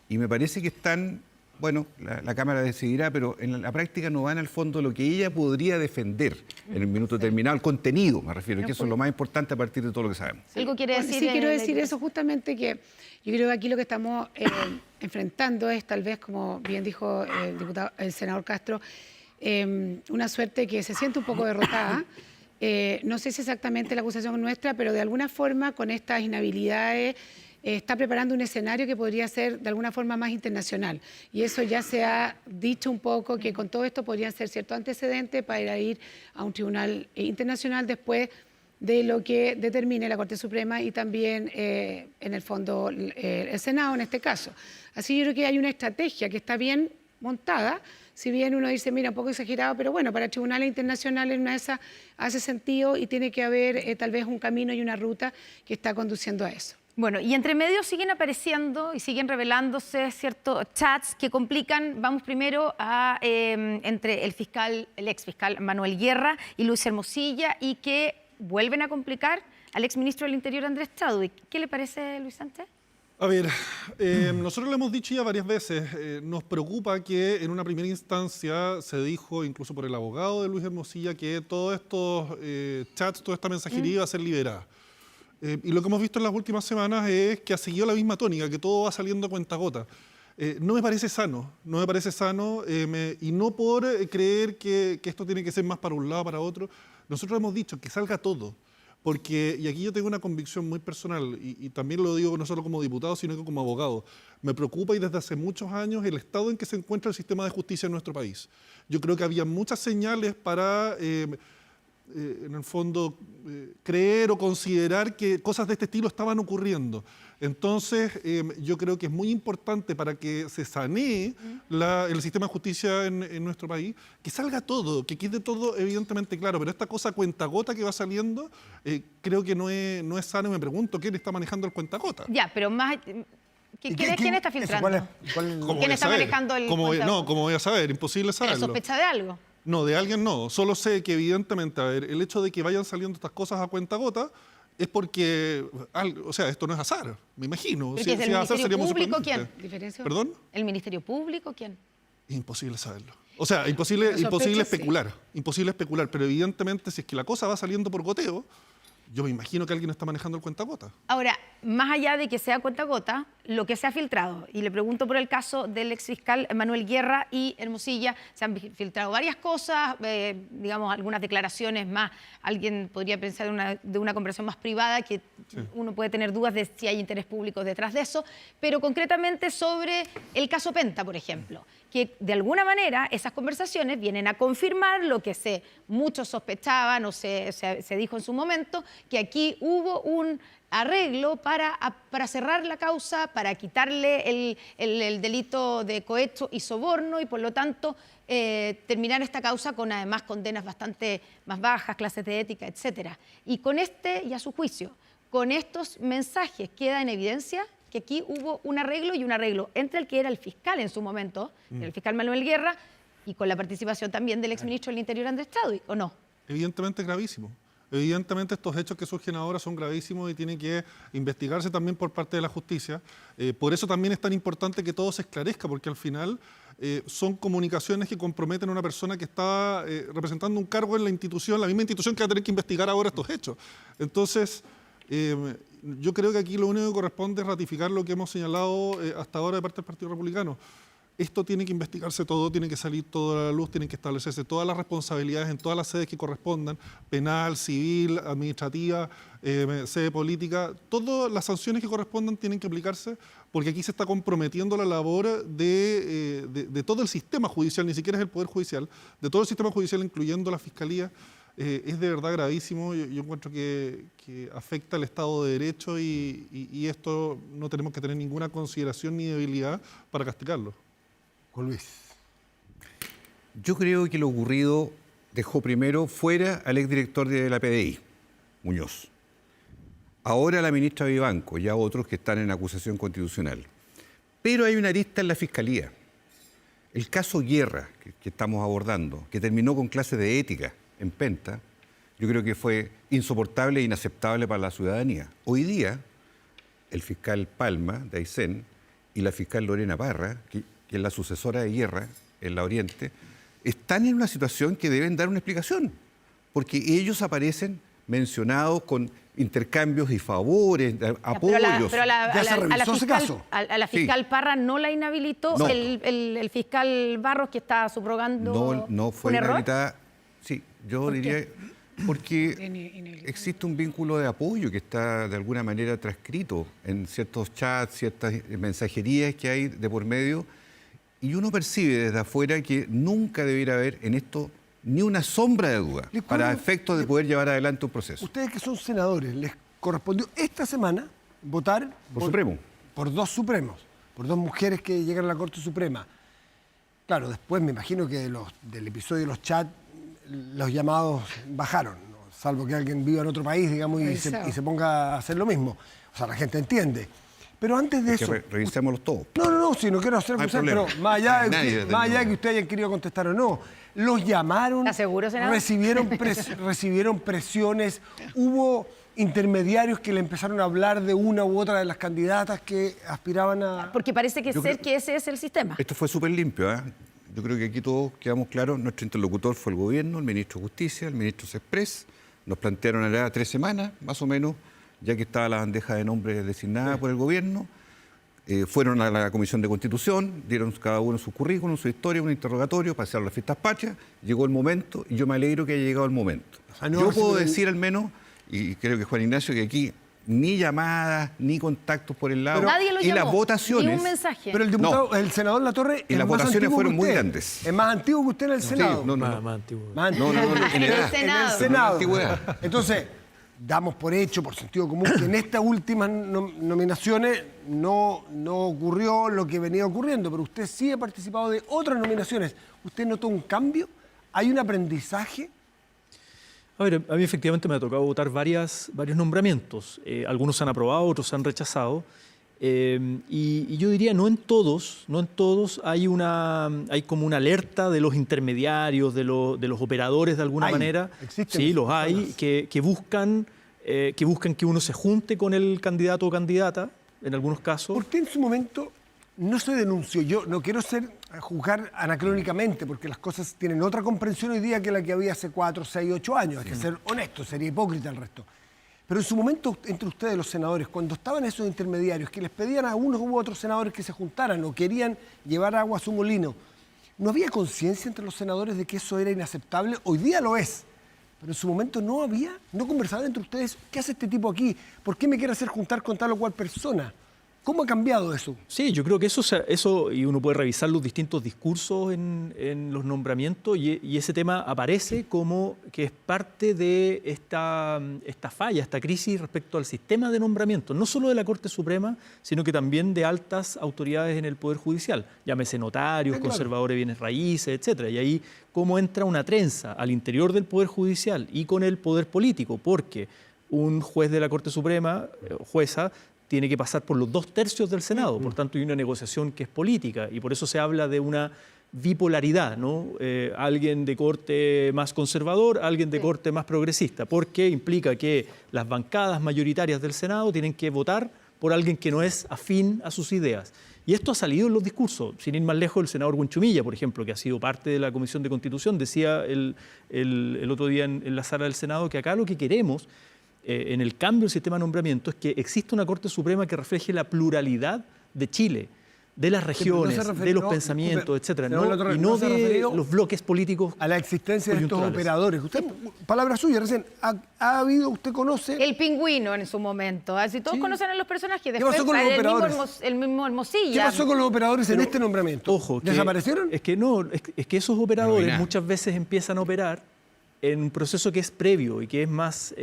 y me parece que están, bueno, la Cámara decidirá, pero en la práctica no van al fondo de lo que ella podría defender en el minuto determinado, el contenido, me refiero, que eso es lo más importante a partir de todo lo que sabemos. ¿Algo quiere decir? Sí, quiero decir eso justamente, que yo creo que aquí lo que estamos enfrentando es tal vez, como bien dijo el senador Castro, una suerte que se siente un poco derrotada. No sé si exactamente la acusación es nuestra, pero de alguna forma con estas inhabilidades está preparando un escenario que podría ser de alguna forma más internacional. Y eso ya se ha dicho un poco, que con todo esto podrían ser ciertos antecedentes para ir a un tribunal internacional después de lo que determine la Corte Suprema y también, en el fondo, el Senado en este caso. Así yo creo que hay una estrategia que está bien montada, si bien uno dice, mira, un poco exagerado, pero bueno, para tribunales internacionales una de esas hace sentido y tiene que haber tal vez un camino y una ruta que está conduciendo a eso. Bueno, y entre medio siguen apareciendo y siguen revelándose ciertos chats que complican. Vamos primero entre el exfiscal Manuel Guerra y Luis Hermosilla, y que vuelven a complicar al exministro del Interior Andrés Chadwick. ¿Qué le parece, Luis Sánchez? A ver, nosotros lo hemos dicho ya varias veces, nos preocupa que en una primera instancia se dijo, incluso por el abogado de Luis Hermosilla, que todos estos chats, toda esta mensajería iba a ser liberada. Y lo que hemos visto en las últimas semanas es que ha seguido la misma tónica, que todo va saliendo a cuentagotas. No me parece sano, y no por creer que esto tiene que ser más para un lado o para otro. Nosotros hemos dicho que salga todo, porque, y aquí yo tengo una convicción muy personal, y también lo digo no solo como diputado, sino que como abogado, me preocupa y desde hace muchos años el estado en que se encuentra el sistema de justicia en nuestro país. Yo creo que había muchas señales para... en el fondo, creer o considerar que cosas de este estilo estaban ocurriendo. Entonces, yo creo que es muy importante para que se sanee el sistema de justicia en nuestro país, que salga todo, que quede todo evidentemente claro. Pero esta cosa cuentagota que va saliendo, creo que no es sano. Y me pregunto, ¿quién está manejando el cuentagota? Ya, pero más... ¿Quién está filtrando? ¿Quién está manejando el cuentagota? No, ¿cómo voy a saber? Imposible saberlo. ¿Pero sospecha de algo? No, de alguien no. Solo sé que evidentemente, a ver, el hecho de que vayan saliendo estas cosas a cuentagota es porque, o sea, esto no es azar, me imagino. Si es el Ministerio Público, ¿quién? ¿Perdón? ¿El Ministerio Público, quién? Imposible saberlo. O sea, imposible especular. Imposible especular, pero evidentemente si es que la cosa va saliendo por goteo, yo me imagino que alguien está manejando el cuentagota. Ahora, más allá de que sea cuentagota, lo que se ha filtrado, y le pregunto por el caso del exfiscal Manuel Guerra y Hermosilla, se han filtrado varias cosas, digamos, algunas declaraciones más. Alguien podría pensar de una conversación más privada, que uno puede tener dudas de si hay interés público detrás de eso, pero concretamente sobre el caso Penta, por ejemplo, que de alguna manera esas conversaciones vienen a confirmar lo que muchos sospechaban o se dijo en su momento, que aquí hubo un arreglo para cerrar la causa, para quitarle el delito de cohecho y soborno y por lo tanto terminar esta causa con además condenas bastante más bajas, clases de ética, etcétera. Y con y a su juicio, con estos mensajes queda en evidencia que aquí hubo un arreglo entre el que era el fiscal en su momento, el fiscal Manuel Guerra, y con la participación también del exministro del Interior Andrés Chadwick, ¿o no? Evidentemente es gravísimo. Evidentemente estos hechos que surgen ahora son gravísimos y tienen que investigarse también por parte de la justicia. Por eso también es tan importante que todo se esclarezca, porque al final son comunicaciones que comprometen a una persona que está representando un cargo en la institución, la misma institución que va a tener que investigar ahora estos hechos. Entonces, yo creo que aquí lo único que corresponde es ratificar lo que hemos señalado hasta ahora de parte del Partido Republicano. Esto tiene que investigarse todo, tiene que salir toda la luz, tienen que establecerse todas las responsabilidades en todas las sedes que correspondan, penal, civil, administrativa, sede política. Todas las sanciones que correspondan tienen que aplicarse porque aquí se está comprometiendo la labor de todo el sistema judicial, ni siquiera es el Poder Judicial, de todo el sistema judicial, incluyendo la Fiscalía. Es de verdad gravísimo. Yo encuentro que afecta al Estado de Derecho y esto no tenemos que tener ninguna consideración ni debilidad para castigarlo. Juan Luis. Yo creo que lo ocurrido dejó primero fuera al exdirector de la PDI, Muñoz. Ahora la ministra Vivanco y a otros que están en acusación constitucional. Pero hay una arista en la Fiscalía. El caso Guerra, que estamos abordando, que terminó con clases de ética en Penta, yo creo que fue insoportable e inaceptable para la ciudadanía. Hoy día, el fiscal Palma, de Aysén, y la fiscal Lorena Parra, que es la sucesora de Guerra en la Oriente, están en una situación que deben dar una explicación, porque ellos aparecen mencionados con intercambios y favores, apoyos. Pero a la fiscal Parra no la inhabilitó no. El fiscal Barros, que está subrogando no fue un error. Inhabilitada. Sí, yo diría porque existe un vínculo de apoyo que está de alguna manera transcrito en ciertos chats, ciertas mensajerías que hay de por medio, y uno percibe desde afuera que nunca debiera haber en esto ni una sombra de duda para efectos de poder llevar adelante un proceso. Ustedes que son senadores, les correspondió esta semana votar por dos supremos, por dos mujeres que llegan a la Corte Suprema. Claro, después me imagino que del episodio de los chats, los llamados bajaron, ¿no? Salvo que alguien viva en otro país, digamos, y se ponga a hacer lo mismo. O sea, la gente entiende. Pero antes de eso... revisémoslos todos. No, si no quiero hacer acusar, pero más allá de que ustedes hayan querido contestar o no, los llamaron, ¿estás seguro, senador? recibieron presiones, hubo intermediarios que le empezaron a hablar de una u otra de las candidatas que aspiraban a... Porque parece que ese es el sistema. Esto fue súper limpio, ¿eh? Yo creo que aquí todos quedamos claros. Nuestro interlocutor fue el gobierno, el ministro de Justicia, el ministro Cesprés. Nos plantearon allá 3 semanas, más o menos, ya que estaba la bandeja de nombres designada por el gobierno. Fueron a la Comisión de Constitución, dieron cada uno su currículum, su historia, un interrogatorio, pasaron las fiestas patrias, llegó el momento y yo me alegro que haya llegado el momento. Yo puedo decir al menos, y creo que Juan Ignacio, que aquí ni llamadas, ni contactos por el lado. Pero nadie lo y llamó, las votaciones. ni un mensaje. Pero el diputado, el senador Latorre, y las votaciones fueron muy grandes. Es más antiguo que usted en el Senado. Sí, Más antiguo. Más antiguo. en edad. En el Senado. Antigüedad. Entonces, damos por hecho, por sentido común, que en estas últimas nominaciones no ocurrió lo que venía ocurriendo, pero usted sí ha participado de otras nominaciones. ¿Usted notó un cambio? ¿Hay un aprendizaje? A ver, a mí efectivamente me ha tocado votar varios nombramientos. Algunos se han aprobado, otros se han rechazado. Y yo diría, no en todos hay como una alerta de los intermediarios, de los operadores de alguna manera. Sí, los hay, que buscan que uno se junte con el candidato o candidata, en algunos casos. ¿Por qué en su momento no se denunció? Yo no quiero juzgar anacrónicamente, porque las cosas tienen otra comprensión hoy día que la que había hace 4, 6, 8 años. Hay que ser honesto, sería hipócrita el resto. Pero en su momento, entre ustedes, los senadores, cuando estaban esos intermediarios que les pedían a unos u otros senadores que se juntaran o querían llevar agua a su molino, ¿no había conciencia entre los senadores de que eso era inaceptable? Hoy día lo es. Pero en su momento no conversaban entre ustedes. ¿Qué hace este tipo aquí? ¿Por qué me quiere hacer juntar con tal o cual persona? ¿Cómo ha cambiado eso? Sí, yo creo que eso y uno puede revisar los distintos discursos en los nombramientos y ese tema aparece como que es parte de esta falla, esta crisis respecto al sistema de nombramiento, no solo de la Corte Suprema, sino que también de altas autoridades en el Poder Judicial, llámese notarios, conservadores de bienes raíces, etcétera. Y ahí cómo entra una trenza al interior del Poder Judicial y con el Poder Político, porque un juez de la Corte Suprema, jueza, tiene que pasar por los 2/3 del Senado, por tanto hay una negociación que es política y por eso se habla de una bipolaridad, ¿no? Alguien de corte más conservador, alguien de corte más progresista, porque implica que las bancadas mayoritarias del Senado tienen que votar por alguien que no es afín a sus ideas. Y esto ha salido en los discursos, sin ir más lejos, el senador Huinchumilla, por ejemplo, que ha sido parte de la Comisión de Constitución, decía el otro día en la sala del Senado que acá lo que queremos en el cambio del sistema de nombramiento es que exista una Corte Suprema que refleje la pluralidad de Chile, de las regiones, de los pensamientos, etcétera, y no de los bloques políticos a la existencia de estos operadores. Usted, palabra suya recién, usted conoce... El Pingüino en su momento. Así todos conocen a los personajes. ¿Qué pasó con los operadores? El mismo Hermosilla. ¿Qué pasó con los operadores en este nombramiento? Ojo, ¿desaparecieron? Es que esos operadores muchas veces empiezan a operar en un proceso que es previo y que es más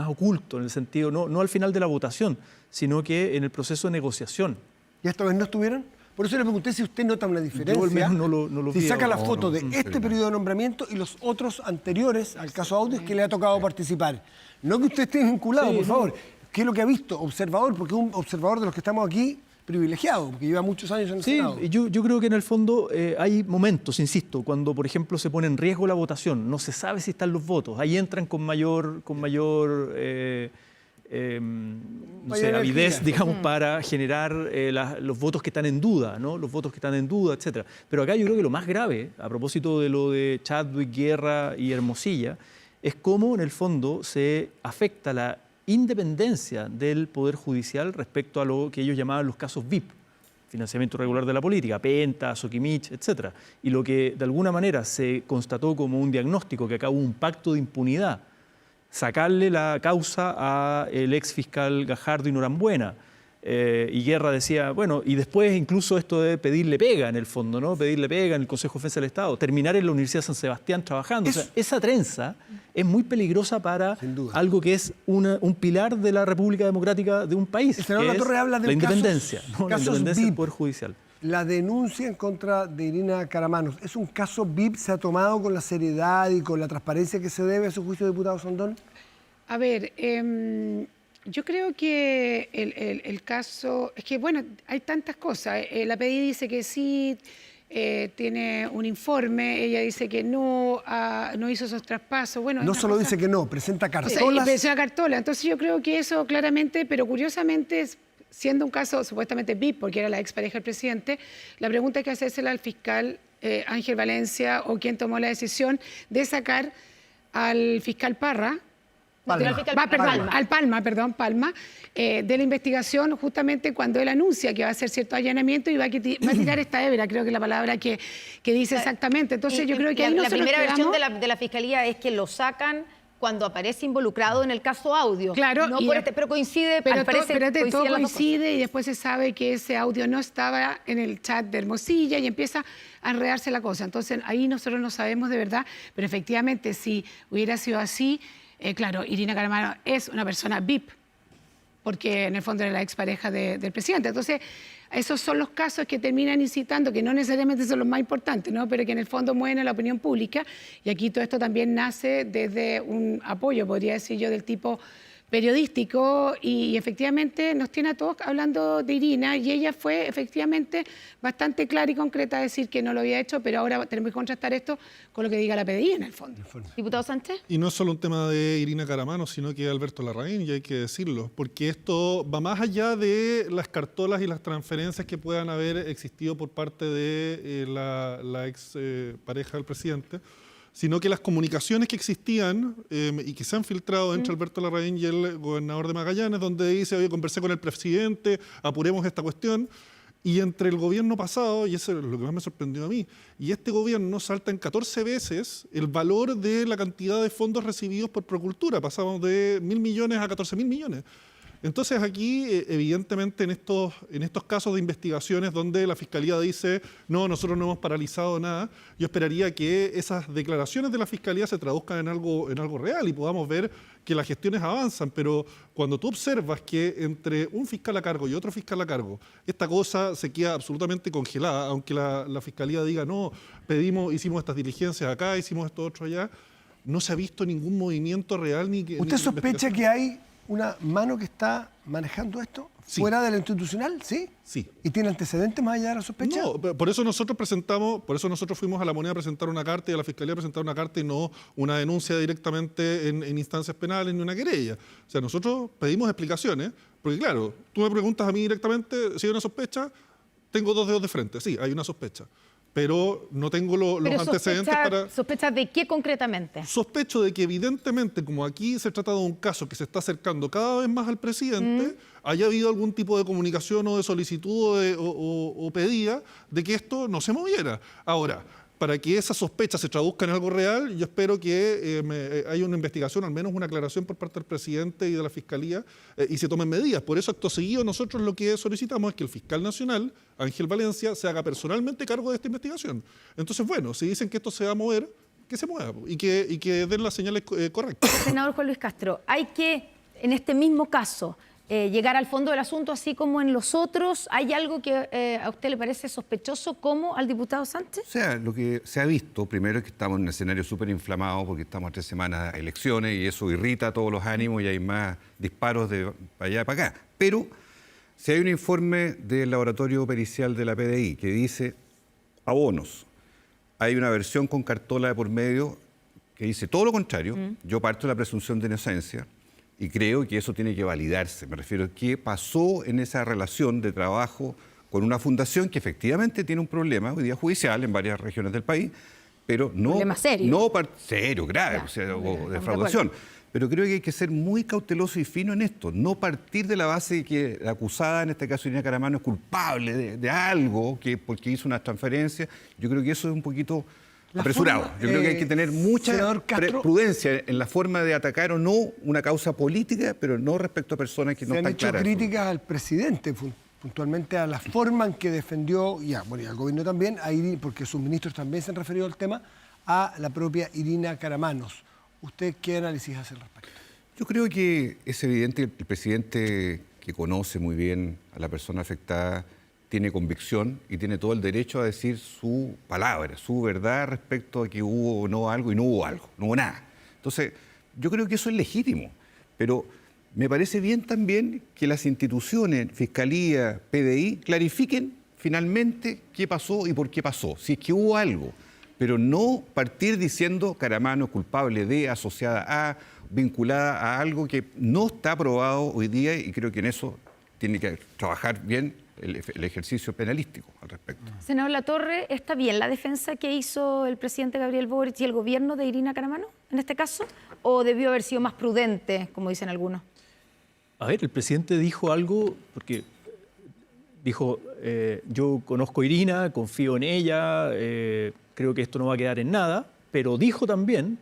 oculto, en el sentido, no al final de la votación, sino que en el proceso de negociación. ¿Y esta vez no estuvieron? Por eso le pregunté si usted nota una diferencia. Yo al menos no lo si vi. saca la foto de este periodo de nombramiento y los otros anteriores al caso Audes que le ha tocado participar. No que usted esté vinculado, por favor. ¿Qué es lo que ha visto? Observador, porque es un observador de los que estamos aquí privilegiado, porque lleva muchos años en el Senado. Sí, yo creo que en el fondo hay momentos, insisto, cuando por ejemplo se pone en riesgo la votación, no se sabe si están los votos, ahí entran con mayor avidez, digamos, para generar los votos que están en duda, ¿no? Los votos que están en duda, etcétera. Pero acá yo creo que lo más grave, a propósito de lo de Chadwick, Guerra y Hermosilla, es cómo en el fondo se afecta la independencia del Poder Judicial respecto a lo que ellos llamaban los casos VIP, financiamiento irregular de la política, Penta, Soquimich, etc. Y lo que de alguna manera se constató como un diagnóstico, que acá hubo un pacto de impunidad, sacarle la causa al ex fiscal Gajardo y Norambuena. Y Guerra decía, bueno, y después incluso esto de pedirle pega en el fondo, ¿no? Pedirle pega en el Consejo de Defensa del Estado, terminar en la Universidad de San Sebastián trabajando. O sea, esa trenza es muy peligrosa para algo que es un pilar de la República Democrática de un país, el senador Latorre habla del la independencia, ¿no? La independencia del Poder Judicial. La denuncia en contra de Irina Caramanos, ¿es un caso VIP? ¿Se ha tomado con la seriedad y con la transparencia que se debe a su juicio, diputado Sondón? A ver, yo creo que el caso, es que bueno, hay tantas cosas. La PDI dice que sí, tiene un informe, ella dice que no hizo esos traspasos. Bueno, no solo dice que no, presenta cartolas. Presenta cartolas, entonces yo creo que eso claramente, pero curiosamente, siendo un caso supuestamente VIP, porque era la expareja del presidente, la pregunta hay que hacérsela al fiscal Ángel Valencia o quien tomó la decisión de sacar al fiscal Parra, Palma, de la investigación justamente cuando él anuncia que va a hacer cierto allanamiento y va a tirar esta hebra, creo que es la palabra que dice exactamente. Entonces yo creo que ahí la nosotros primera versión quedamos... de la Fiscalía es que lo sacan cuando aparece involucrado en el caso audio. Claro, no por pero coincide, pero al parecer, todo coinciden las dos coincide y después se sabe que ese audio no estaba en el chat de Hermosilla y empieza a enredarse la cosa. Entonces ahí nosotros no sabemos de verdad, pero efectivamente si hubiera sido así, claro, Irina Caramano es una persona VIP, porque en el fondo era la expareja del presidente. Entonces, esos son los casos que terminan incitando, que no necesariamente son los más importantes, ¿no? Pero que en el fondo mueven a la opinión pública. Y aquí todo esto también nace desde un apoyo, podría decir yo, del tipo periodístico y efectivamente nos tiene a todos hablando de Irina y ella fue efectivamente bastante clara y concreta a decir que no lo había hecho, pero ahora tenemos que contrastar esto con lo que diga la PDI en el fondo. Diputado Sánchez. Y no es solo un tema de Irina Caramano, sino que de Alberto Larraín, y hay que decirlo, porque esto va más allá de las cartolas y las transferencias que puedan haber existido por parte de la ex pareja del presidente, sino que las comunicaciones que existían y que se han filtrado entre Alberto Larraín y el gobernador de Magallanes, donde dice, oye, conversé con el presidente, apuremos esta cuestión, y entre el gobierno pasado, y eso es lo que más me sorprendió a mí, y este gobierno salta en 14 veces el valor de la cantidad de fondos recibidos por Procultura, pasamos de 1.000 millones a 14.000 millones. Entonces aquí, evidentemente, en estos casos de investigaciones donde la Fiscalía dice, no, nosotros no hemos paralizado nada, yo esperaría que esas declaraciones de la Fiscalía se traduzcan en algo real y podamos ver que las gestiones avanzan, pero cuando tú observas que entre un fiscal a cargo y otro fiscal a cargo, esta cosa se queda absolutamente congelada, aunque la Fiscalía diga, no, hicimos estas diligencias acá, hicimos esto otro allá, no se ha visto ningún movimiento real ni que... ¿Usted sospecha que hay una mano que está manejando esto fuera de lo institucional? ¿Sí? Sí. ¿Y tiene antecedentes más allá de la sospecha? No, por eso nosotros fuimos a la Moneda a presentar una carta y a la Fiscalía a presentar una carta y no una denuncia directamente en instancias penales ni una querella. O sea, nosotros pedimos explicaciones, porque claro, tú me preguntas a mí directamente si hay una sospecha, tengo dos dedos de frente, sí, hay una sospecha. Pero no tengo los antecedentes para... ¿Sospechas de qué concretamente? Sospecho de que evidentemente, como aquí se trata de un caso que se está acercando cada vez más al presidente, haya habido algún tipo de comunicación o de solicitud o pedida de que esto no se moviera. Ahora, para que esa sospecha se traduzca en algo real, yo espero que haya una investigación, al menos una aclaración por parte del presidente y de la Fiscalía, y se tomen medidas. Por eso, acto seguido, nosotros lo que solicitamos es que el fiscal nacional, Ángel Valencia, se haga personalmente cargo de esta investigación. Entonces, bueno, si dicen que esto se va a mover, que se mueva y que den las señales correctas. Senador Juan Luis Castro, hay que, en este mismo caso, llegar al fondo del asunto, así como en los otros. ¿Hay algo que a usted le parece sospechoso como al diputado Sánchez? O sea, lo que se ha visto, primero es que estamos en un escenario súper inflamado porque estamos a 3 semanas de elecciones y eso irrita todos los ánimos y hay más disparos de para allá para acá. Pero si hay un informe del laboratorio pericial de la PDI que dice abonos, hay una versión con cartola de por medio que dice todo lo contrario, yo parto de la presunción de inocencia. Y creo que eso tiene que validarse. Me refiero a qué pasó en esa relación de trabajo con una fundación que efectivamente tiene un problema hoy día judicial en varias regiones del país, pero no... ¿Problema serio? No serio, grave, o sea, o defraudación. Pero creo que hay que ser muy cauteloso y fino en esto. No partir de la base de que la acusada, en este caso Irina Caramano, es culpable de algo porque hizo una transferencia. Yo creo que eso es un poquito... apresurado. Yo creo que hay que tener mucha prudencia en la forma de atacar o no una causa política, pero no respecto a personas que no están claras. Se han hecho críticas al presidente, puntualmente a la forma en que defendió, y al gobierno también, porque sus ministros también se han referido al tema, a la propia Irina Caramanos. ¿Usted qué análisis hace al respecto? Yo creo que es evidente que el presidente, que conoce muy bien a la persona afectada, tiene convicción y tiene todo el derecho a decir su palabra, su verdad respecto a que hubo o no algo y no hubo algo, no hubo nada. Entonces, yo creo que eso es legítimo, pero me parece bien también que las instituciones, Fiscalía, PDI, clarifiquen finalmente qué pasó y por qué pasó, si es que hubo algo, pero no partir diciendo Caramano culpable de, asociada a, vinculada a algo que no está aprobado hoy día y creo que en eso tiene que trabajar bien el ejercicio penalístico al respecto. Senador Latorre, ¿está bien la defensa que hizo el presidente Gabriel Boric y el gobierno de Irina Caramano en este caso o debió haber sido más prudente, como dicen algunos? A ver, el presidente dijo algo, porque dijo, yo conozco a Irina, confío en ella, creo que esto no va a quedar en nada, pero dijo también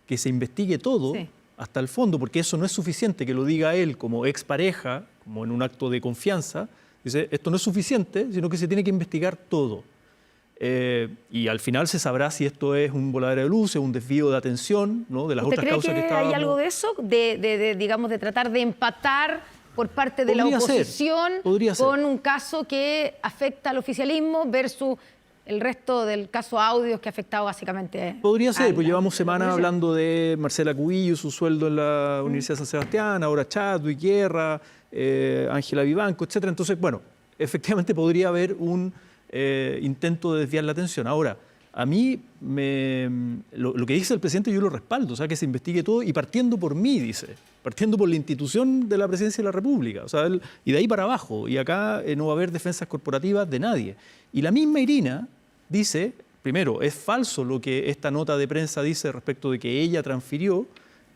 que se investigue todo hasta el fondo, porque eso no es suficiente que lo diga él como expareja, como en un acto de confianza. Dice, esto no es suficiente, sino que se tiene que investigar todo. Y al final se sabrá si esto es un voladero de luces, un desvío de atención, ¿no?, de las otras causas que estábamos... ¿Hay algo de eso? Digamos, de tratar de empatar por parte de la oposición con un caso que afecta al oficialismo versus el resto del caso audios que ha afectado básicamente... Podría ser, pues llevamos semanas hablando de Marcela Cubillo, su sueldo en la Universidad de San Sebastián, ahora Chadwick Guerra, Ángela Vivanco, etcétera. Entonces, bueno, efectivamente podría haber un intento de desviar la atención. Ahora, a mí lo que dice el presidente yo lo respaldo, o sea, que se investigue todo y partiendo por mí, dice, partiendo por la institución de la Presidencia de la República, o sea, y de ahí para abajo, y acá no va a haber defensas corporativas de nadie. Y la misma Irina dice, primero, es falso lo que esta nota de prensa dice respecto de que ella transfirió,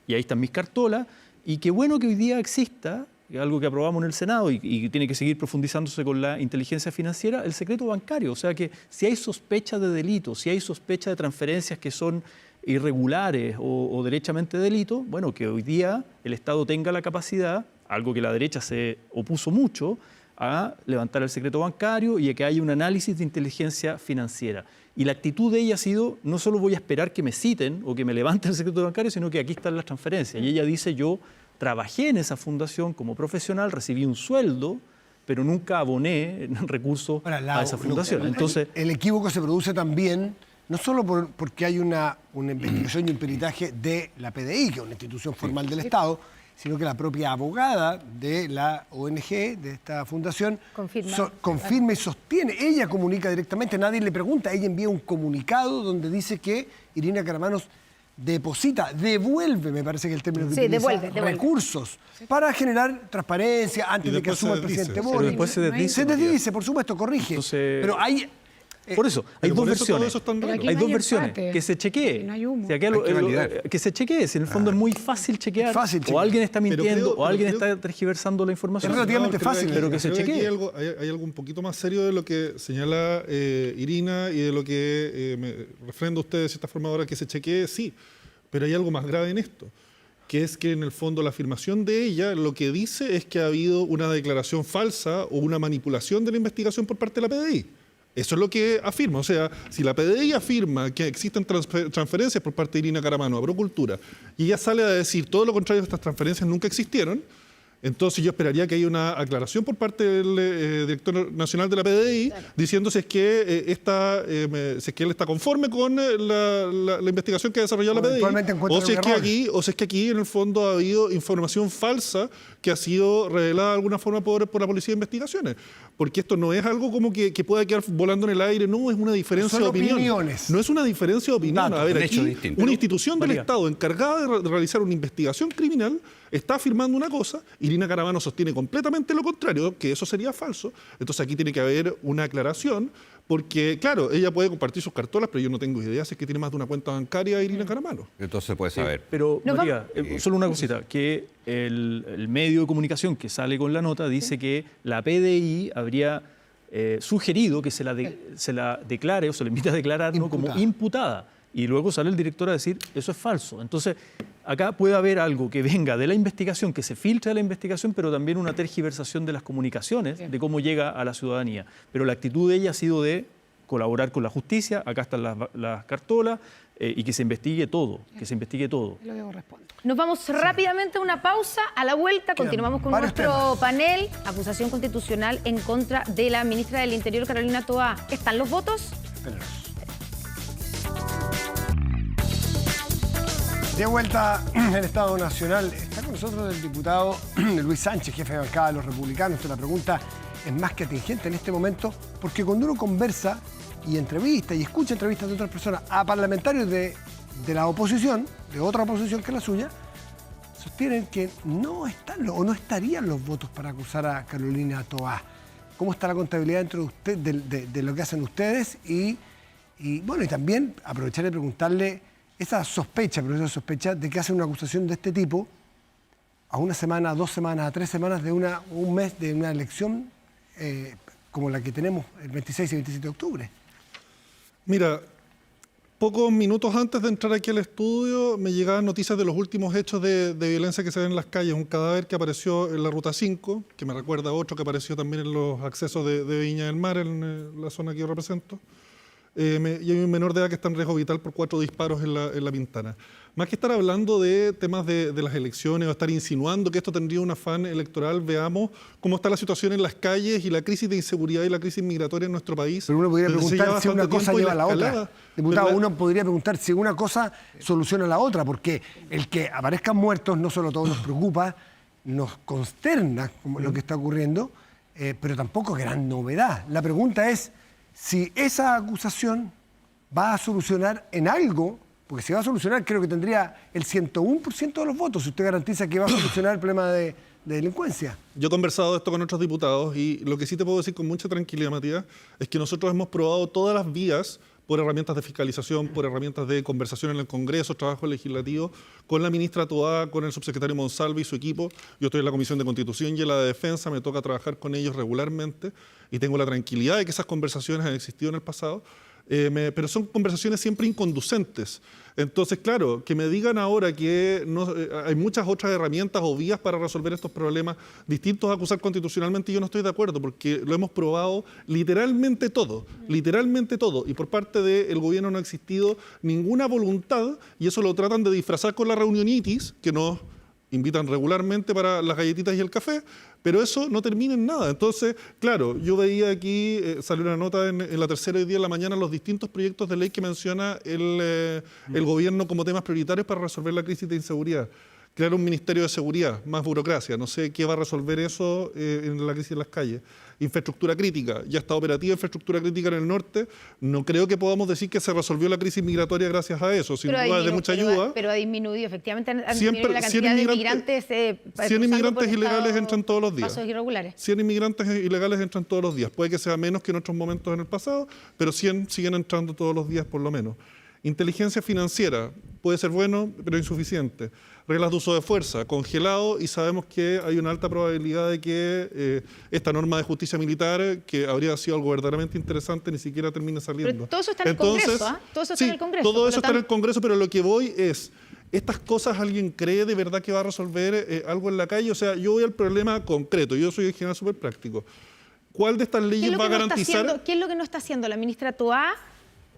y ahí están mis cartolas, y qué bueno que hoy día exista, algo que aprobamos en el Senado y tiene que seguir profundizándose con la inteligencia financiera, el secreto bancario. O sea que si hay sospecha de delito, si hay sospecha de transferencias que son irregulares o derechamente delito, bueno, que hoy día el Estado tenga la capacidad, algo que la derecha se opuso mucho, a levantar el secreto bancario y a que haya un análisis de inteligencia financiera. Y la actitud de ella ha sido, no solo voy a esperar que me citen o que me levanten el secreto bancario, sino que aquí están las transferencias. Y ella dice, yo trabajé en esa fundación como profesional, recibí un sueldo, pero nunca aboné recursos a esa fundación. Entonces, el equívoco se produce también, no solo porque hay una investigación y un peritaje de la PDI, que es una institución formal del Estado, sino que la propia abogada de la ONG, de esta fundación, confirma y sostiene. Ella comunica directamente, nadie le pregunta, ella envía un comunicado donde dice que Irina Karamanos devuelve, me parece que el término que utiliza, recursos para generar transparencia antes de que asuma el presidente Boric. Pero después se desdice. Se desdice, por supuesto, corrige. Entonces, pero hay... Por eso, hay dos versiones. Hay dos versiones. Que se chequee. No hay humo. Que se chequee. Si en el fondo es muy fácil chequear. O alguien está mintiendo o alguien está tergiversando la información. Es relativamente fácil. Pero que se chequee. Hay algo un poquito más serio de lo que señala Irina y de lo que me refrenda usted de cierta forma ahora que se chequee, sí. Pero hay algo más grave en esto, que es que en el fondo la afirmación de ella lo que dice es que ha habido una declaración falsa o una manipulación de la investigación por parte de la PDI. Eso es lo que afirma. O sea, si la PDI afirma que existen transferencias por parte de Irina Karamanos a Procultura y ella sale a decir todo lo contrario, estas transferencias nunca existieron, entonces yo esperaría que haya una aclaración por parte del director nacional de la PDI diciendo si es que él está conforme con la investigación que ha desarrollado la PDI o si es que aquí en el fondo ha habido información falsa que ha sido revelada de alguna forma por la Policía de Investigaciones. Porque esto no es algo como que pueda quedar volando en el aire, no, es una diferencia de opinión. Opiniones. No es una diferencia de opinión. A ver, aquí una institución del Estado encargada de realizar una investigación criminal está afirmando una cosa, Irina Karamanos sostiene completamente lo contrario, que eso sería falso. Entonces aquí tiene que haber una aclaración, porque claro, ella puede compartir sus cartolas, pero yo no tengo idea si es que tiene más de una cuenta bancaria Irina Karamanos. Entonces puede saber. Pero María, solo una cosita, que el medio de comunicación que sale con la nota dice que la PDI habría sugerido que se la declare o se le invite a declarar como imputada. Y luego sale el director a decir, eso es falso. Entonces, acá puede haber algo que venga de la investigación, que se filtre de la investigación, pero también una tergiversación de las comunicaciones, de cómo llega a la ciudadanía. Pero la actitud de ella ha sido de colaborar con la justicia, acá están las cartolas, y que se investigue todo, Nos vamos rápidamente a una pausa, a la vuelta continuamos con nuestro panel, acusación constitucional en contra de la ministra del Interior, Carolina Toá. ¿Están los votos? De vuelta en el Estado Nacional, está con nosotros el diputado Luis Sánchez, jefe de bancada de los republicanos. La pregunta es más que atingente en este momento, porque cuando uno conversa y entrevista y escucha entrevistas de otras personas a parlamentarios de la oposición, de otra oposición que la suya, sostienen que no están o no estarían los votos para acusar a Carolina Toá. ¿Cómo está la contabilidad dentro de usted, de lo que hacen ustedes? Y bueno, y también aprovechar de preguntarle esa sospecha, pero esa sospecha de que hacen una acusación de este tipo a una semana, a 2 semanas, a 3 semanas de un mes de una elección como la que tenemos el 26 y 27 de octubre? Mira, pocos minutos antes de entrar aquí al estudio me llegaban noticias de los últimos hechos de violencia que se ven en las calles. Un cadáver que apareció en la Ruta 5, que me recuerda a otro que apareció también en los accesos de Viña del Mar, en la zona que yo represento. Y hay un menor de edad que está en riesgo vital por 4 disparos en la Pintana. Más que estar hablando de temas de las elecciones o estar insinuando que esto tendría un afán electoral, veamos cómo está la situación en las calles y la crisis de inseguridad y la crisis migratoria en nuestro país. Pero uno podría preguntar si una cosa lleva a la otra. Diputado, uno podría preguntar si una cosa soluciona la otra, porque el que aparezcan muertos no solo todo nos preocupa, nos consterna como lo que está ocurriendo, pero tampoco es gran novedad. La pregunta es si esa acusación va a solucionar en algo. Porque si va a solucionar, creo que tendría el 101% de los votos, si usted garantiza que va a solucionar el problema de delincuencia. Yo he conversado esto con otros diputados y lo que sí te puedo decir con mucha tranquilidad, Matías, es que nosotros hemos probado todas las vías por herramientas de fiscalización, por herramientas de conversación en el Congreso, trabajo legislativo, con la ministra Toá, con el subsecretario Monsalve y su equipo. Yo estoy en la Comisión de Constitución y en la de Defensa, me toca trabajar con ellos regularmente y tengo la tranquilidad de que esas conversaciones han existido en el pasado. Pero son conversaciones siempre inconducentes. Entonces, claro, que me digan ahora que hay muchas otras herramientas o vías para resolver estos problemas distintos a acusar constitucionalmente, yo no estoy de acuerdo, porque lo hemos probado literalmente todo, y por parte del gobierno no ha existido ninguna voluntad, y eso lo tratan de disfrazar con la reunionitis, que nos invitan regularmente para las galletitas y el café, pero eso no termina en nada. Entonces, claro, yo veía aquí, salió una nota en la Tercera hoy día en la mañana, los distintos proyectos de ley que menciona el gobierno como temas prioritarios para resolver la crisis de inseguridad. Crear un ministerio de seguridad, más burocracia, no sé qué va a resolver eso en la crisis en las calles. Infraestructura crítica, ya está operativa infraestructura crítica en el norte, no creo que podamos decir que se resolvió la crisis migratoria gracias a eso, sin duda es de mucha ayuda. Pero ha disminuido, efectivamente, han disminuido la cantidad de inmigrantes. 100 inmigrantes ilegales entran todos los días. Pasos irregulares. 100 inmigrantes ilegales entran todos los días. Puede que sea menos que en otros momentos en el pasado, pero 100 siguen entrando todos los días por lo menos. Inteligencia financiera, puede ser bueno, pero insuficiente. Reglas de uso de fuerza, congelado, y sabemos que hay una alta probabilidad de que esta norma de justicia militar, que habría sido algo verdaderamente interesante, ni siquiera termine saliendo. Pero todo eso está en el Congreso, ¿ah? Todo eso está en el Congreso. Todo eso está en el Congreso, pero lo que voy es, ¿estas cosas alguien cree de verdad que va a resolver algo en la calle? O sea, yo voy al problema concreto, yo soy en general súper práctico. ¿Cuál de estas leyes va a garantizar? ¿Qué es lo que no está haciendo la ministra Toá,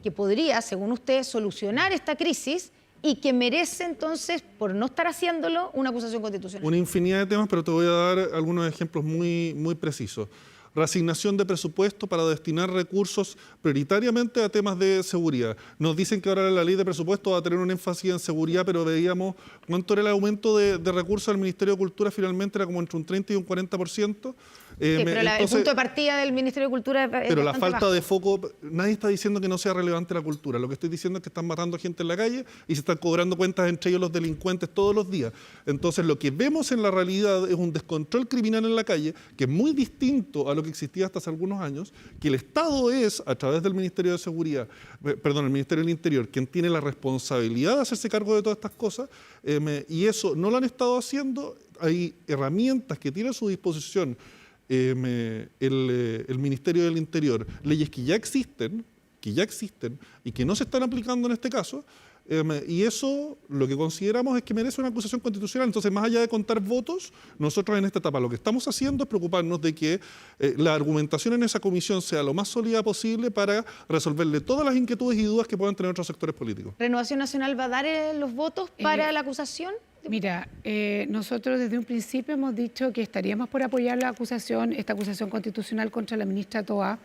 que podría, según usted, solucionar esta crisis y que merece entonces, por no estar haciéndolo, una acusación constitucional? Una infinidad de temas, pero te voy a dar algunos ejemplos muy precisos. Reasignación de presupuesto para destinar recursos prioritariamente a temas de seguridad. Nos dicen que ahora la ley de presupuesto va a tener un énfasis en seguridad, pero veíamos cuánto era el aumento de recursos al Ministerio de Cultura, finalmente era como entre un 30 y un 40%. Pero el punto de partida del Ministerio de Cultura es pero la falta bajo. de foco, nadie está diciendo que no sea relevante la cultura. Lo que estoy diciendo es que están matando gente en la calle y se están cobrando cuentas entre ellos los delincuentes todos los días. Entonces lo que vemos en la realidad es un descontrol criminal en la calle, que es muy distinto a lo que existía hasta hace algunos años, que el Estado es, a través del Ministerio de Seguridad, el Ministerio del Interior, quien tiene la responsabilidad de hacerse cargo de todas estas cosas, y eso no lo han estado haciendo. Hay herramientas que tiene a su disposición el Ministerio del Interior, leyes que ya existen y que no se están aplicando en este caso, y eso lo que consideramos es que merece una acusación constitucional. Entonces, más allá de contar votos, nosotros en esta etapa lo que estamos haciendo es preocuparnos de que la argumentación en esa comisión sea lo más sólida posible para resolverle todas las inquietudes y dudas que puedan tener otros sectores políticos. ¿Renovación Nacional va a dar los votos para la acusación? Mira, nosotros desde un principio hemos dicho que estaríamos por apoyar esta acusación constitucional contra la ministra Toá,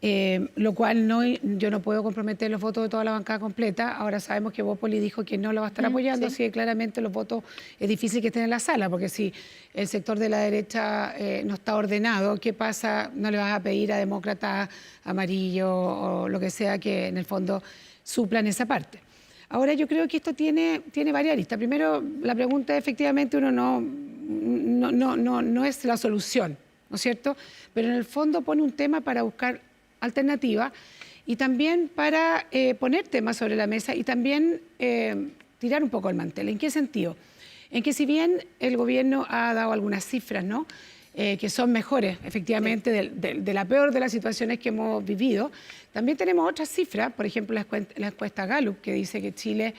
lo cual yo no puedo comprometer los votos de toda la bancada completa. Ahora sabemos que Bópoli dijo que no lo va a estar apoyando, así que claramente los votos es difícil que estén en la sala, porque si el sector de la derecha no está ordenado, ¿qué pasa? No le vas a pedir a demócratas amarillo o lo que sea que en el fondo suplan esa parte. Ahora yo creo que esto tiene varias aristas. Primero, la pregunta efectivamente uno no es la solución, ¿no es cierto? Pero en el fondo pone un tema para buscar alternativas y también para poner temas sobre la mesa y también tirar un poco el mantel. ¿En qué sentido? En que si bien el gobierno ha dado algunas cifras, ¿no? Que son mejores, efectivamente, de la peor de las situaciones que hemos vivido, también tenemos otras cifras, por ejemplo, la encuesta Gallup, que dice que Chile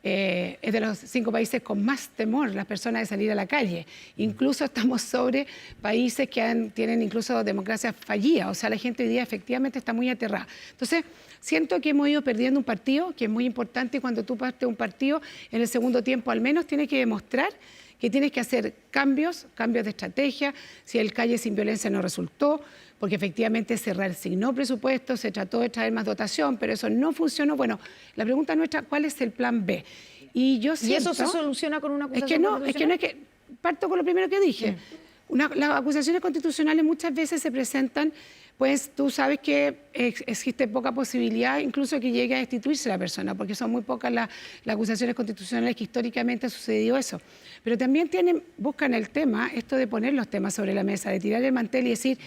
es de los 5 países con más temor las personas de salir a la calle. Incluso estamos sobre países que tienen incluso democracia fallida, o sea, la gente hoy día efectivamente está muy aterrada. Entonces, siento que hemos ido perdiendo un partido, que es muy importante, y cuando tú partes un partido, en el segundo tiempo al menos tienes que demostrar que tienes que hacer cambios de estrategia. Si el Calle sin Violencia no resultó, porque efectivamente se reasignó presupuesto, se trató de traer más dotación, pero eso no funcionó. Bueno, la pregunta nuestra, ¿cuál es el plan B? Y yo siento, ¿Y eso se soluciona con una acusación constitucional? Parto con lo primero que dije. Las acusaciones constitucionales muchas veces se presentan, pues tú sabes que existe poca posibilidad incluso que llegue a destituirse la persona, porque son muy pocas las acusaciones constitucionales que históricamente ha sucedido eso. Pero también buscan el tema, esto de poner los temas sobre la mesa, de tirar el mantel y decir,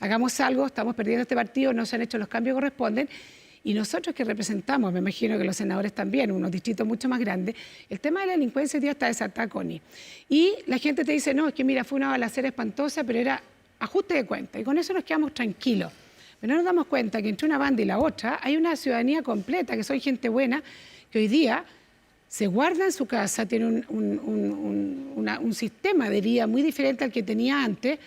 hagamos algo, estamos perdiendo este partido, no se han hecho los cambios que corresponden, y nosotros que representamos, me imagino que los senadores también, unos distritos mucho más grandes, el tema de la delincuencia hoy día está desatada, Connie. Y la gente te dice, no, es que mira, fue una balacera espantosa, pero era ajuste de cuenta, y con eso nos quedamos tranquilos. Pero no nos damos cuenta que entre una banda y la otra hay una ciudadanía completa, que soy gente buena, que hoy día se guarda en su casa, tiene un sistema de vida muy diferente al que tenía antes.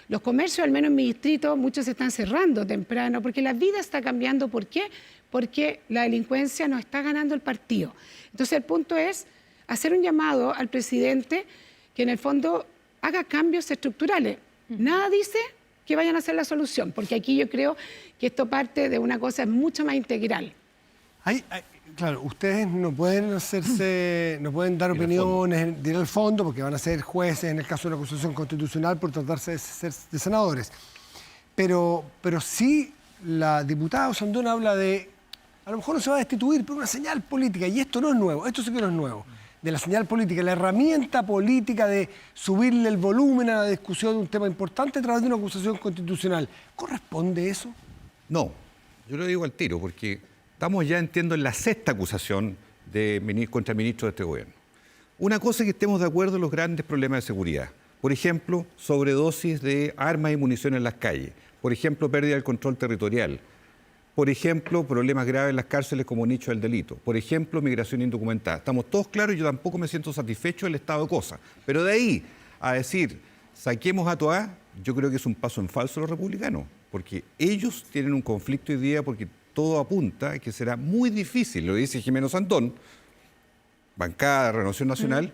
Los comercios, al menos en mi distrito, muchos se están cerrando temprano, porque la vida está cambiando. ¿Por qué? Porque la delincuencia nos está ganando el partido. Entonces el punto es hacer un llamado al presidente que en el fondo haga cambios estructurales. Nada dice que vayan a ser la solución, porque aquí yo creo que esto parte de una cosa mucho más integral. Claro, ustedes no pueden dar opiniones, ir al fondo, porque van a ser jueces en el caso de una acusación constitucional por tratarse de senadores. Pero sí, la diputada Osandón habla de, a lo mejor no se va a destituir, pero una señal política, y esto no es nuevo, esto sí que no es nuevo, de la señal política, la herramienta política de subirle el volumen a la discusión de un tema importante a través de una acusación constitucional. ¿Corresponde eso? No, yo lo digo al tiro, porque estamos ya, entiendo, en la 6ª acusación contra el ministro de este gobierno. Una cosa es que estemos de acuerdo en los grandes problemas de seguridad. Por ejemplo, sobredosis de armas y munición en las calles. Por ejemplo, pérdida del control territorial. Por ejemplo, problemas graves en las cárceles como nicho del delito. Por ejemplo, migración indocumentada. Estamos todos claros y yo tampoco me siento satisfecho del estado de cosas. Pero de ahí a decir, saquemos a Toá, yo creo que es un paso en falso los republicanos. Porque ellos tienen un conflicto hoy día porque todo apunta a que será muy difícil, lo dice Jimeno Santón, bancada de Renovación Nacional,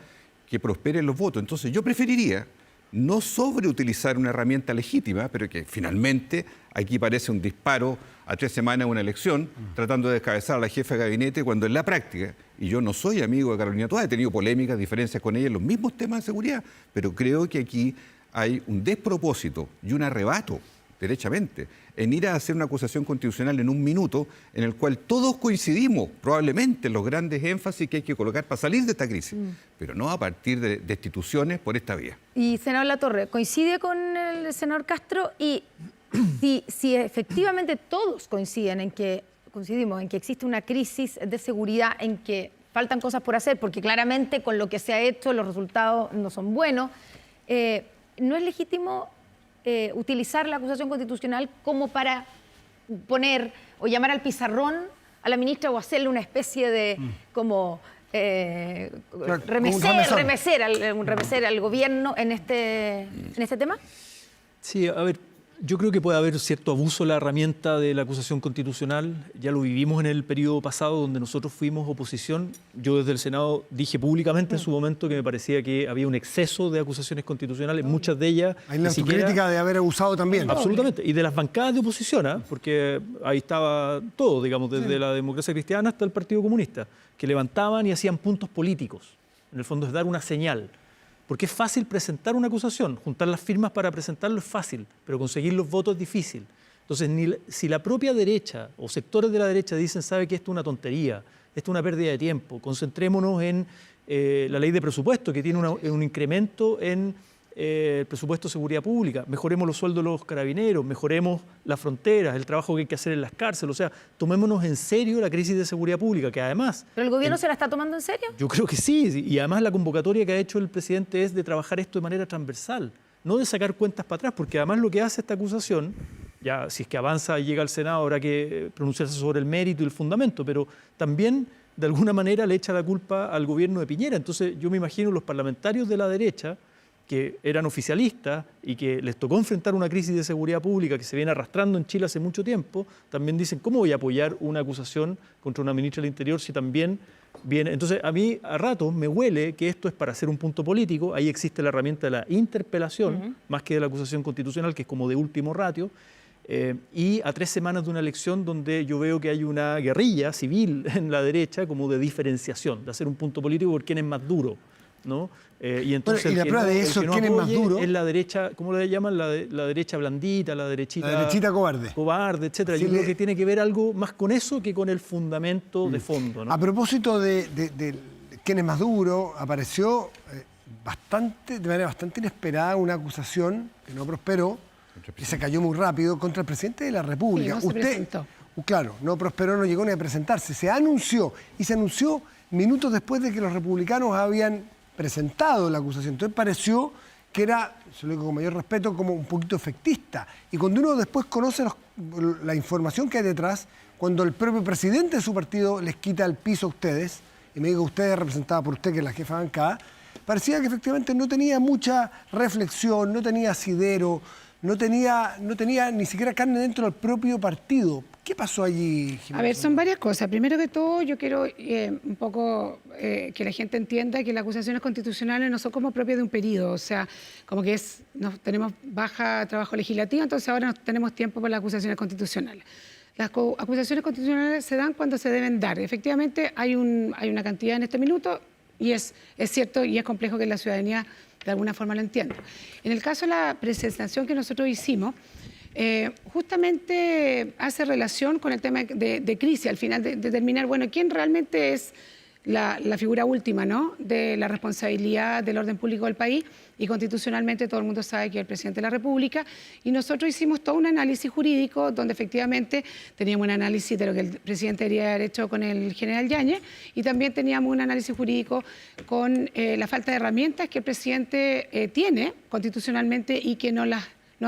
que prosperen los votos. Entonces yo preferiría no sobreutilizar una herramienta legítima, pero que finalmente aquí parece un disparo a 3 semanas de una elección, tratando de descabezar a la jefa de gabinete, cuando en la práctica, y yo no soy amigo de Carolina Toá, he tenido polémicas, diferencias con ella en los mismos temas de seguridad, pero creo que aquí hay un despropósito y un arrebato, derechamente, en ir a hacer una acusación constitucional en un minuto en el cual todos coincidimos, probablemente, en los grandes énfasis que hay que colocar para salir de esta crisis, pero no a partir de destituciones por esta vía. Y senador Latorre, ¿coincide con el senador Castro? Y si efectivamente todos coincidimos en que existe una crisis de seguridad, en que faltan cosas por hacer, porque claramente con lo que se ha hecho los resultados no son buenos, ¿no es legítimo utilizar la acusación constitucional como para poner o llamar al pizarrón a la ministra o hacerle una especie de como remecer al gobierno en este tema? Sí, a ver, yo creo que puede haber cierto abuso de la herramienta de la acusación constitucional. Ya lo vivimos en el periodo pasado, donde nosotros fuimos oposición. Yo desde el Senado dije públicamente en su momento que me parecía que había un exceso de acusaciones constitucionales, muchas de ellas... Hay la autocrítica de haber abusado también. Absolutamente. Y de las bancadas de oposición, porque ahí estaba todo, digamos, desde la democracia cristiana hasta el Partido Comunista, que levantaban y hacían puntos políticos. En el fondo es dar una señal. Porque es fácil presentar una acusación, juntar las firmas para presentarlo es fácil, pero conseguir los votos es difícil. Entonces, si la propia derecha o sectores de la derecha dicen, sabe que esto es una tontería, esto es una pérdida de tiempo, concentrémonos en la ley de presupuesto, que tiene un incremento en el presupuesto de seguridad pública, mejoremos los sueldos de los carabineros, mejoremos las fronteras, el trabajo que hay que hacer en las cárceles. O sea, tomémonos en serio la crisis de seguridad pública, que además... ¿Pero el gobierno se la está tomando en serio? Yo creo que sí, y además la convocatoria que ha hecho el presidente es de trabajar esto de manera transversal, no de sacar cuentas para atrás, porque además lo que hace esta acusación, ya si es que avanza y llega al Senado habrá que pronunciarse sobre el mérito y el fundamento, pero también de alguna manera le echa la culpa al gobierno de Piñera. Entonces yo me imagino los parlamentarios de la derecha, que eran oficialistas y que les tocó enfrentar una crisis de seguridad pública que se viene arrastrando en Chile hace mucho tiempo, también dicen, ¿cómo voy a apoyar una acusación contra una ministra del Interior si también viene? Entonces, a mí a ratos me huele que esto es para hacer un punto político. Ahí existe la herramienta de la interpelación, más que de la acusación constitucional, que es como de último ratio. Y a 3 semanas de una elección donde yo veo que hay una guerrilla civil en la derecha como de diferenciación, de hacer un punto político por quién es más duro, ¿no? Y entonces bueno, y la prueba de eso, ¿quién es más duro? Es la derecha, ¿cómo le llaman? La derecha blandita, la derechita cobarde. Cobarde, etcétera. Sí, yo creo que tiene que ver algo más con eso que con el fundamento de fondo, ¿no? A propósito de quién es más duro, apareció de manera bastante inesperada una acusación que no prosperó, que se cayó muy rápido, contra el presidente de la República. Sí, no se presentó. Claro, no prosperó, no llegó ni a presentarse. Se anunció minutos después de que los republicanos habían presentado la acusación. Entonces pareció que era, se lo digo con mayor respeto, como un poquito efectista. Y cuando uno después conoce la información que hay detrás, cuando el propio presidente de su partido les quita el piso a ustedes, y me digo ustedes representada por usted, que es la jefa de bancada, parecía que efectivamente no tenía mucha reflexión, no tenía asidero, no tenía ni siquiera carne dentro del propio partido. ¿Qué pasó allí, Jimena? A ver, son varias cosas. Primero que todo, yo quiero un poco que la gente entienda que las acusaciones constitucionales no son como propias de un periodo. O sea, como que tenemos baja trabajo legislativo, entonces ahora no tenemos tiempo para las acusaciones constitucionales. Las acusaciones constitucionales se dan cuando se deben dar. Efectivamente, hay una cantidad en este minuto y es cierto y es complejo que la ciudadanía de alguna forma lo entienda. En el caso de la presentación que nosotros hicimos, justamente hace relación con el tema de crisis, al final de determinar, bueno, quién realmente es la figura última, ¿no?, de la responsabilidad del orden público del país, y constitucionalmente todo el mundo sabe que es el presidente de la República, y nosotros hicimos todo un análisis jurídico donde efectivamente teníamos un análisis de lo que el presidente debería haber hecho con el general Yáñez, y también teníamos un análisis jurídico con la falta de herramientas que el presidente tiene constitucionalmente y que no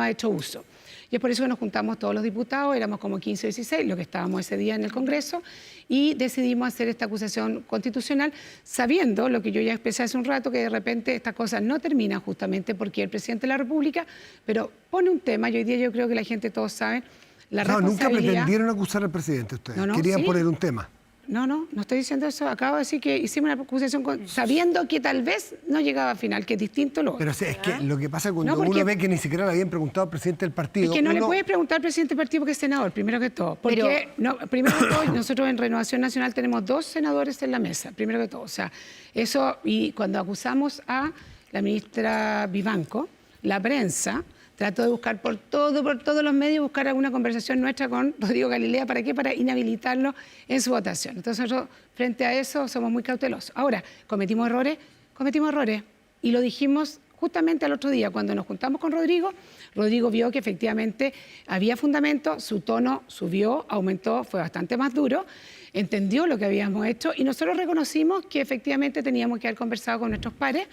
ha hecho uso. Y es por eso que nos juntamos todos los diputados, éramos como 15 o 16, los que estábamos ese día en el Congreso, y decidimos hacer esta acusación constitucional, sabiendo lo que yo ya expresé hace un rato, que de repente estas cosas no terminan justamente porque el presidente de la República, pero pone un tema, y hoy día yo creo que la gente todos sabe, la responsabilidad... Nunca pretendieron acusar al presidente ustedes, No, querían sí. poner un tema. No estoy diciendo eso. Acabo de decir que hicimos una acusación sabiendo que tal vez no llegaba a final, que es distinto lo otro. Pero es que lo que pasa cuando porque uno ve que ni siquiera le habían preguntado al presidente del partido... Es que no le puedes preguntar al presidente del partido porque es senador, primero que todo. Porque, primero que todo, nosotros en Renovación Nacional tenemos 2 senadores en la mesa, primero que todo. O sea, eso, y cuando acusamos a la ministra Vivanco, la prensa trató de buscar por todos los medios, buscar alguna conversación nuestra con Rodrigo Galilea. ¿Para qué? Para inhabilitarlo en su votación. Entonces nosotros, frente a eso, somos muy cautelosos. Ahora, ¿cometimos errores? Cometimos errores. Y lo dijimos justamente al otro día, cuando nos juntamos con Rodrigo. Rodrigo vio que efectivamente había fundamento, su tono subió, aumentó, fue bastante más duro, entendió lo que habíamos hecho y nosotros reconocimos que efectivamente teníamos que haber conversado con nuestros pares.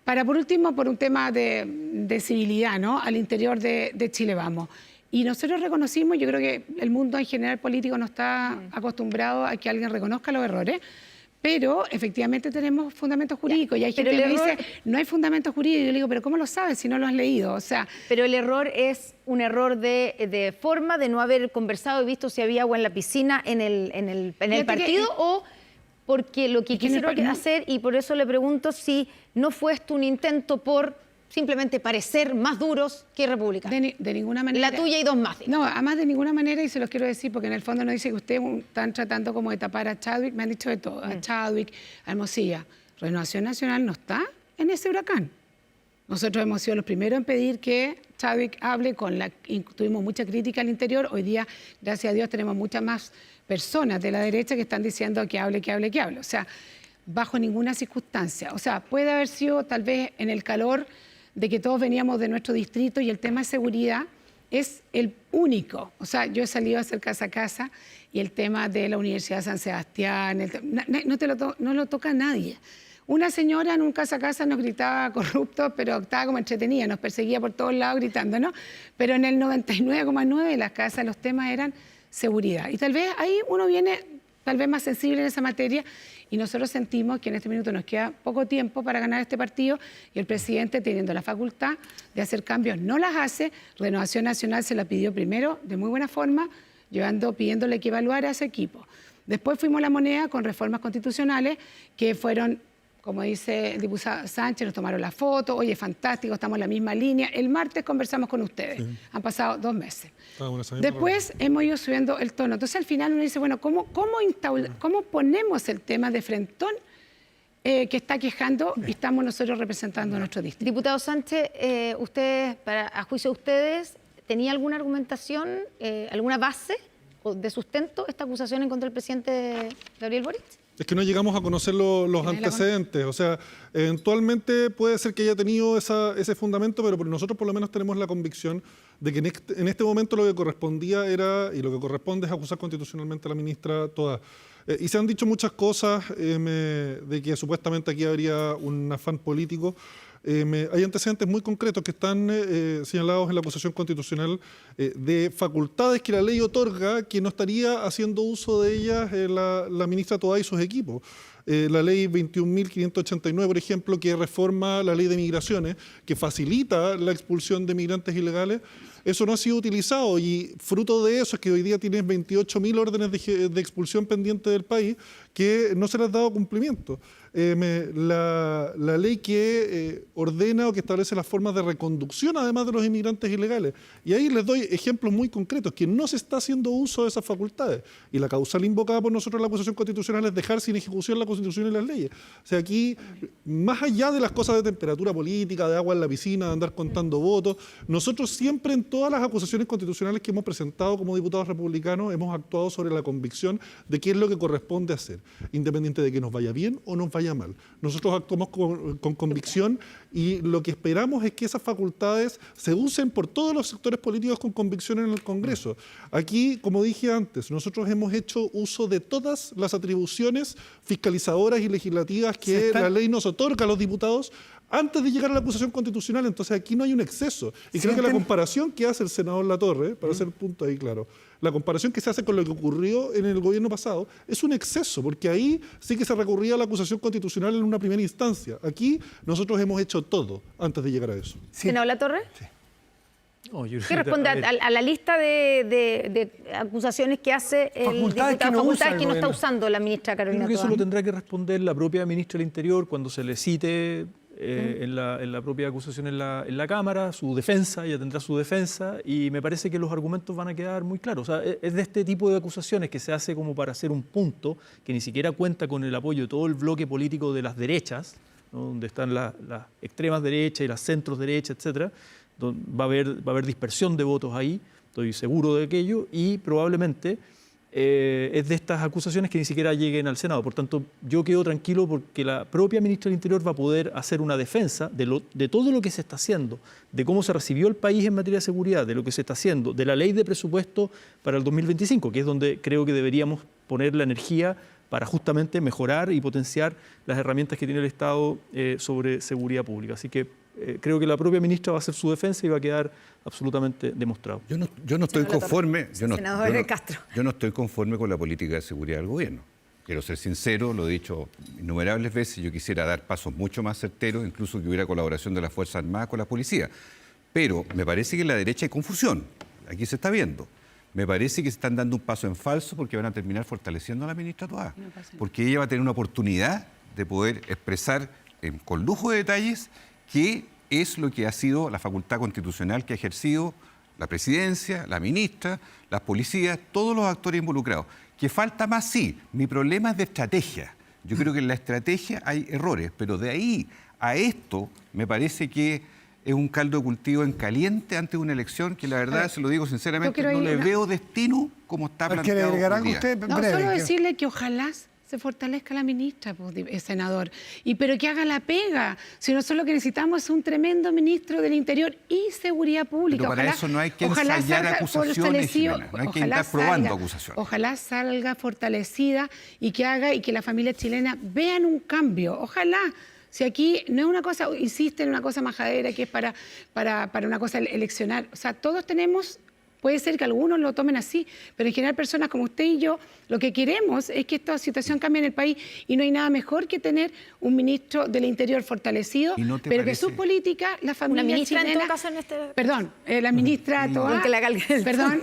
Para, por último, por un tema de civilidad, ¿no?, al interior de Chile Vamos. Y nosotros reconocimos, yo creo que el mundo en general político no está acostumbrado a que alguien reconozca los errores, pero efectivamente tenemos fundamentos jurídicos. Y hay gente que me dice, no hay fundamentos jurídicos. Y yo le digo, pero ¿cómo lo sabes si no lo has leído? O sea, pero el error es un error de forma, de no haber conversado y visto si había agua en la piscina en el partido, o porque lo que quisieron hacer, y por eso le pregunto si no fue esto un intento por simplemente parecer más duros que republicanos. De ninguna manera. La tuya y 2 más. No, además de ninguna manera, y se los quiero decir, porque en el fondo nos dice que ustedes están tratando como de tapar a Chadwick, me han dicho de todo, a Chadwick, a Hermosilla. Renovación Nacional no está en ese huracán. Nosotros hemos sido los primeros en pedir que Chadwick hable, tuvimos mucha crítica al interior. Hoy día, gracias a Dios, tenemos muchas más personas de la derecha que están diciendo que hable. O sea, bajo ninguna circunstancia. O sea, puede haber sido tal vez en el calor de que todos veníamos de nuestro distrito y el tema de seguridad es el único. O sea, yo he salido a hacer casa a casa y el tema de la Universidad de San Sebastián, no lo toca nadie. Una señora en un casa a casa nos gritaba corruptos, pero estaba como entretenida, nos perseguía por todos lados gritando, ¿no? Pero en el 99,9% de las casas los temas eran seguridad. Y tal vez ahí uno viene tal vez más sensible en esa materia y nosotros sentimos que en este minuto nos queda poco tiempo para ganar este partido y el presidente, teniendo la facultad de hacer cambios, no las hace. Renovación Nacional se la pidió primero de muy buena forma, pidiéndole que evaluara a ese equipo. Después fuimos a La Moneda con reformas constitucionales que fueron, como dice el diputado Sánchez, nos tomaron la foto, oye, fantástico, estamos en la misma línea. El martes conversamos con ustedes, sí. Han pasado 2 meses. Después hemos ido subiendo el tono. Entonces al final uno dice, bueno, ¿cómo ponemos el tema de frentón que está quejando y estamos nosotros representando a nuestro distrito? Diputado Sánchez, ustedes, a juicio de ustedes, ¿tenía alguna argumentación, alguna base de sustento esta acusación en contra del presidente Gabriel Boric? Es que no llegamos a conocer los antecedentes. O sea, eventualmente puede ser que haya tenido ese fundamento, pero nosotros por lo menos tenemos la convicción de que en este momento lo que correspondía era, y lo que corresponde es acusar constitucionalmente a la ministra Toá. Y se han dicho muchas cosas de que supuestamente aquí habría un afán político. Hay antecedentes muy concretos que están señalados en la acusación constitucional de facultades que la ley otorga, que no estaría haciendo uso de ellas la ministra Toá y sus equipos. La ley 21.589, por ejemplo, que reforma la ley de migraciones, que facilita la expulsión de migrantes ilegales, eso no ha sido utilizado y fruto de eso es que hoy día tienes 28.000 órdenes de expulsión pendientes del país que no se les ha dado cumplimiento. La ley que ordena o que establece las formas de reconducción además de los inmigrantes ilegales. Y ahí les doy ejemplos muy concretos, que no se está haciendo uso de esas facultades. Y la causal invocada por nosotros en la acusación constitucional es dejar sin ejecución la Constitución y las leyes. O sea, aquí, más allá de las cosas de temperatura política, de agua en la piscina, de andar contando votos, nosotros siempre en todas las acusaciones constitucionales que hemos presentado como diputados republicanos hemos actuado sobre la convicción de qué es lo que corresponde hacer, independiente de que nos vaya bien o nos vaya mal. Nosotros actuamos con convicción y lo que esperamos es que esas facultades se usen por todos los sectores políticos con convicción en el Congreso. Aquí, como dije antes, nosotros hemos hecho uso de todas las atribuciones fiscalizadoras y legislativas que la ley nos otorga a los diputados antes de llegar a la acusación constitucional. Entonces aquí no hay un exceso. Y creo que la comparación que hace el senador Latorre, para hacer el punto ahí claro, la comparación que se hace con lo que ocurrió en el gobierno pasado es un exceso, porque ahí sí que se recurría a la acusación constitucional en una primera instancia. Aquí nosotros hemos hecho todo antes de llegar a eso. Sí. ¿Senador Latorre? Sí. ¿Qué responde a la lista de acusaciones que hace el diputado? Facultades que no está usando la ministra Carolina Toá. Creo que eso lo tendrá que responder la propia ministra del Interior cuando se le cite en la propia acusación en la Cámara, su defensa, ella tendrá su defensa, y me parece que los argumentos van a quedar muy claros. O sea, es de este tipo de acusaciones que se hace como para hacer un punto, que ni siquiera cuenta con el apoyo de todo el bloque político de las derechas, ¿no? Donde están las extremas derechas y las centros derechas, etcétera. Va a haber dispersión de votos ahí, estoy seguro de aquello, y probablemente es de estas acusaciones que ni siquiera lleguen al Senado. Por tanto, yo quedo tranquilo porque la propia ministra del Interior va a poder hacer una defensa de todo lo que se está haciendo, de cómo se recibió el país en materia de seguridad, de lo que se está haciendo, de la ley de presupuesto para el 2025, que es donde creo que deberíamos poner la energía para justamente mejorar y potenciar las herramientas que tiene el Estado sobre seguridad pública. Así que creo que la propia ministra va a hacer su defensa y va a quedar absolutamente demostrado. Yo no estoy conforme. Castro. Yo no estoy conforme con la política de seguridad del gobierno. Quiero ser sincero, lo he dicho innumerables veces, yo quisiera dar pasos mucho más certeros, incluso que hubiera colaboración de las Fuerzas Armadas con la policía. Pero me parece que en la derecha hay confusión. Aquí se está viendo. Me parece que se están dando un paso en falso porque van a terminar fortaleciendo a la ministra Toá. Porque ella va a tener una oportunidad de poder expresar con lujo de detalles qué es lo que ha sido la facultad constitucional que ha ejercido la presidencia, la ministra, las policías, todos los actores involucrados. ¿Que falta más? Sí. Mi problema es de estrategia. Yo creo que en la estrategia hay errores, pero de ahí a esto me parece que es un caldo de cultivo en caliente antes de una elección que la verdad, se lo digo sinceramente, no le veo destino como está planteado hoy día. Solo decirle que ojalá se fortalezca la ministra, pues, senador. Pero que haga la pega. Si nosotros lo que necesitamos es un tremendo ministro del Interior y Seguridad Pública. Pero para eso no hay que ensayar acusaciones, Jimena. No hay que estar probando acusaciones. Ojalá salga fortalecida y que la familia chilena vean un cambio. Ojalá. Si aquí no es una cosa, insiste en una cosa majadera que es para una cosa eleccionar. O sea, todos tenemos, puede ser que algunos lo tomen así, pero en general personas como usted y yo, lo que queremos es que esta situación cambie en el país y no hay nada mejor que tener un ministro del Interior fortalecido, pero que su política, la familia una ministra chilena, en todo caso en este... Perdón, la ministra Toá, perdón,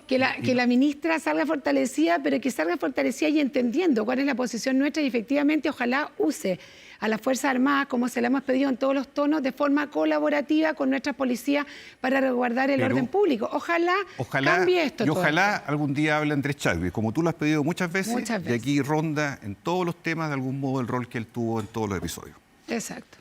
que la ministra salga fortalecida, pero que salga fortalecida y entendiendo cuál es la posición nuestra y efectivamente ojalá use a las Fuerzas Armadas, como se le hemos pedido en todos los tonos, de forma colaborativa con nuestras policías para resguardar el orden público. Ojalá cambie esto. Y ojalá algún día hable Andrés Chadwick, como tú lo has pedido muchas veces, y aquí ronda en todos los temas de algún modo el rol que él tuvo en todos los episodios. Exacto.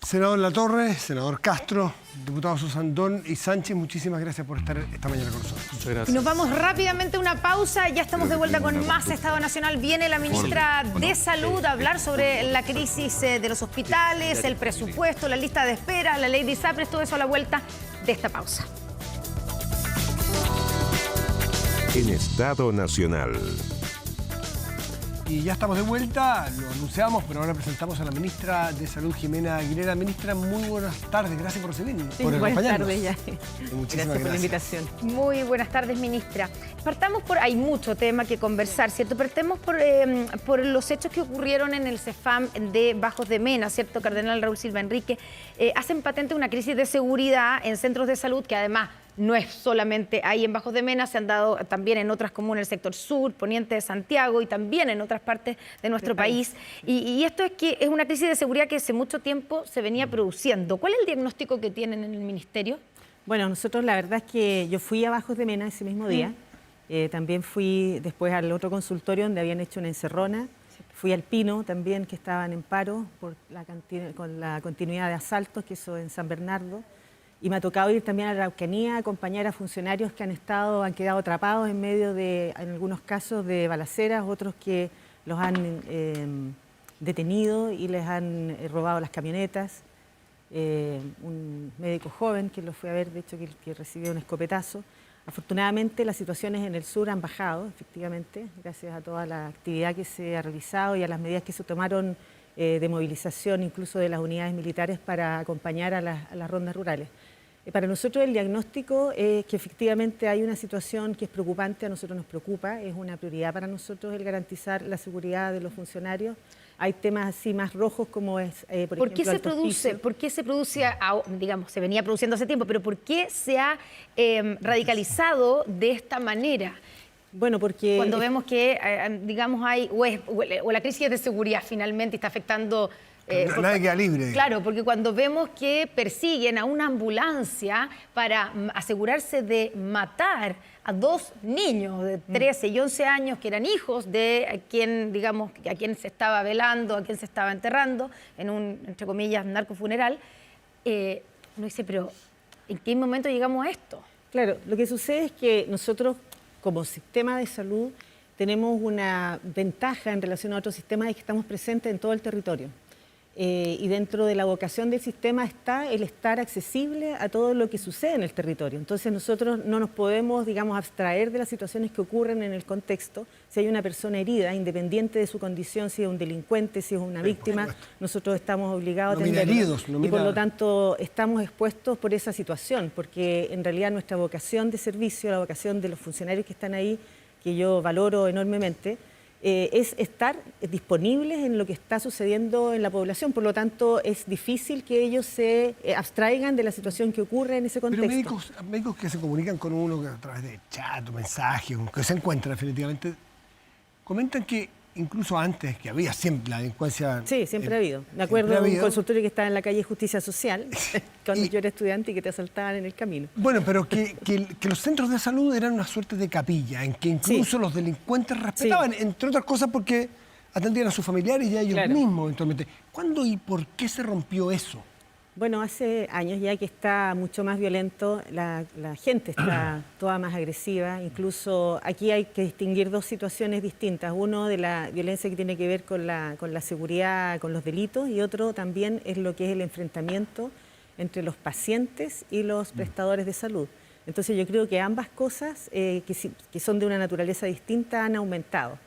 Senador Latorre, senador Castro, diputados Susandón y Sánchez, muchísimas gracias por estar esta mañana con nosotros. Muchas gracias. Y nos vamos rápidamente a una pausa. Ya estamos de vuelta con más Estado Nacional. Viene la ministra de Salud a hablar sobre la crisis de los hospitales, el presupuesto, la lista de espera, la ley de ISAPRES, todo eso a la vuelta de esta pausa. En Estado Nacional. Y ya estamos de vuelta, lo anunciamos, pero ahora presentamos a la ministra de Salud, Jimena Aguilera. Ministra, muy buenas tardes, gracias por recibirnos, por acompañarnos. Buenas tardes, ya. Muchísimas gracias por la invitación. Muy buenas tardes, ministra. Partamos hay mucho tema que conversar, ¿cierto? Partemos por los hechos que ocurrieron en el CEFAM de Bajos de Mena, ¿cierto? Cardenal Raúl Silva Enrique, hacen patente una crisis de seguridad en centros de salud que además no es solamente ahí en Bajos de Mena, se han dado también en otras comunas del sector sur, poniente de Santiago y también en otras partes de nuestro país. Y esto es que es una crisis de seguridad que hace mucho tiempo se venía produciendo. ¿Cuál es el diagnóstico que tienen en el ministerio? Bueno, nosotros la verdad es que yo fui a Bajos de Mena ese mismo día. También fui después al otro consultorio donde habían hecho una encerrona. Fui al Pino también, que estaban en paro con la continuidad de asaltos, que eso en San Bernardo. Y me ha tocado ir también a la Araucanía a acompañar a funcionarios que han quedado atrapados en medio de, en algunos casos, de balaceras, otros que los han detenido y les han robado las camionetas. Un médico joven que lo fui a ver, de hecho, que recibió un escopetazo. Afortunadamente las situaciones en el sur han bajado, efectivamente, gracias a toda la actividad que se ha realizado y a las medidas que se tomaron de movilización, incluso de las unidades militares para acompañar a las rondas rurales. Para nosotros el diagnóstico es que efectivamente hay una situación que es preocupante, a nosotros nos preocupa, es una prioridad para nosotros el garantizar la seguridad de los funcionarios. Hay temas así más rojos como es, por ejemplo, ¿Por qué se produce, digamos, se venía produciendo hace tiempo, pero por qué se ha radicalizado de esta manera? Bueno, porque... Cuando vemos que, digamos, hay, o la crisis de seguridad finalmente está afectando... nadie queda libre. Claro, porque cuando vemos que persiguen a una ambulancia para asegurarse de matar a dos niños de 13 y 11 años que eran hijos de quien, digamos, a quien se estaba velando, a quien se estaba enterrando en un, entre comillas, narcofuneral, uno dice, pero ¿en qué momento llegamos a esto? Claro, lo que sucede es que nosotros, como sistema de salud, tenemos una ventaja en relación a otros sistemas y que estamos presentes en todo el territorio. Y dentro de la vocación del sistema está el estar accesible a todo lo que sucede en el territorio. Entonces nosotros no nos podemos, digamos, abstraer de las situaciones que ocurren en el contexto. Si hay una persona herida, independiente de su condición, si es un delincuente, si es una víctima, nosotros estamos obligados a atenderlo. Y por lo tanto estamos expuestos por esa situación, porque en realidad nuestra vocación de servicio, la vocación de los funcionarios que están ahí, que yo valoro enormemente, es estar disponibles en lo que está sucediendo en la población. Por lo tanto, es difícil que ellos se abstraigan de la situación que ocurre en ese contexto. Pero médicos que se comunican con uno a través de chat o mensajes, que se encuentran definitivamente, comentan que incluso antes, que había siempre la delincuencia... Sí, siempre ha habido. Me acuerdo de un consultorio que estaba en la calle Justicia Social, cuando yo era estudiante y que te asaltaban en el camino. Bueno, pero que los centros de salud eran una suerte de capilla, en que incluso los delincuentes respetaban, entre otras cosas porque atendían a sus familiares y a ellos mismos eventualmente. ¿Cuándo y por qué se rompió eso? Bueno, hace años ya que está mucho más violento, la gente está toda más agresiva, incluso aquí hay que distinguir dos situaciones distintas, uno de la violencia que tiene que ver con la seguridad, con los delitos, y otro también es lo que es el enfrentamiento entre los pacientes y los prestadores de salud. Entonces yo creo que ambas cosas, que son de una naturaleza distinta, han aumentado.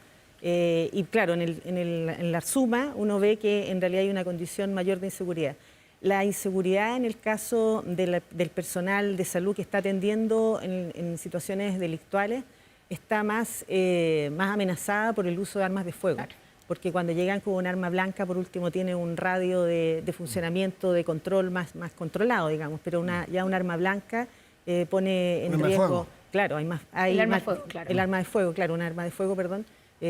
Y claro, en la suma uno ve que en realidad hay una condición mayor de inseguridad. La inseguridad en el caso del personal de salud que está atendiendo en situaciones delictuales está más amenazada por el uso de armas de fuego. Claro. Porque cuando llegan con un arma blanca, por último, tiene un radio de funcionamiento, de control más controlado, digamos, pero ya un arma blanca pone en riesgo... Claro, el arma de fuego, perdón,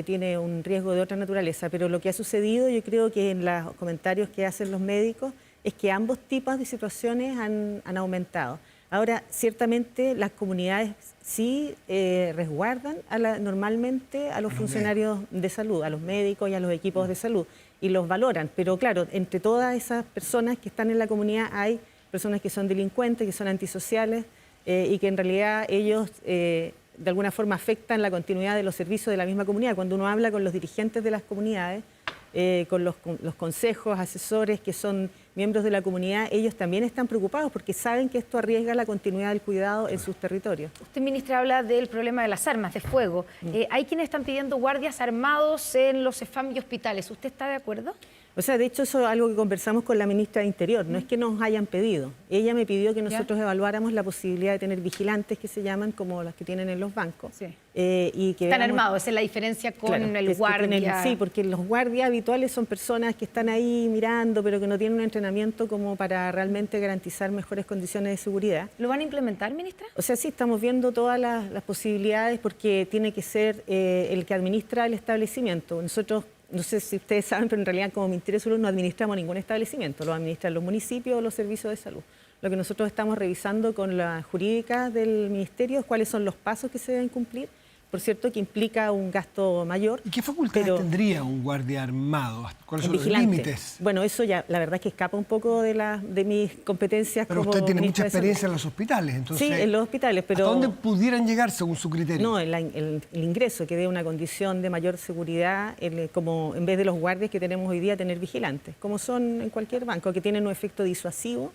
tiene un riesgo de otra naturaleza, pero lo que ha sucedido, yo creo que en los comentarios que hacen los médicos, es que ambos tipos de situaciones han aumentado. Ahora, ciertamente las comunidades sí resguardan normalmente a los funcionarios de salud, a los médicos y a los equipos de salud, y los valoran. Pero claro, entre todas esas personas que están en la comunidad hay personas que son delincuentes, que son antisociales, y que en realidad ellos de alguna forma afectan la continuidad de los servicios de la misma comunidad. Cuando uno habla con los dirigentes de las comunidades, con los consejos, asesores que son miembros de la comunidad, ellos también están preocupados porque saben que esto arriesga la continuidad del cuidado en sus territorios. Usted, ministra, habla del problema de las armas de fuego. Hay quienes están pidiendo guardias armados en los CEFAM y hospitales. ¿Usted está de acuerdo? O sea, de hecho, eso es algo que conversamos con la ministra de Interior. No es que nos hayan pedido. Ella me pidió que nosotros evaluáramos la posibilidad de tener vigilantes, que se llaman como las que tienen en los bancos. Sí. Y que están armados, esa es la diferencia con el guardia. Sí, porque los guardias habituales son personas que están ahí mirando, pero que no tienen un entrenamiento como para realmente garantizar mejores condiciones de seguridad. ¿Lo van a implementar, ministra? O sea, sí, estamos viendo todas las posibilidades porque tiene que ser el que administra el establecimiento. Nosotros, no sé si ustedes saben, pero en realidad como Ministerio de Salud no administramos ningún establecimiento, lo administran los municipios o los servicios de salud. Lo que nosotros estamos revisando con la jurídica del Ministerio es cuáles son los pasos que se deben cumplir. Por cierto, que implica un gasto mayor. ¿Y qué facultades tendría un guardia armado? ¿Cuáles son los límites? Bueno, eso ya, la verdad es que escapa un poco de mis competencias. Pero usted tiene mucha experiencia en los hospitales, entonces... Sí, en los hospitales, pero... ¿A dónde pudieran llegar según su criterio? No, el ingreso, que dé una condición de mayor seguridad, como en vez de los guardias que tenemos hoy día, tener vigilantes, como son en cualquier banco, que tienen un efecto disuasivo.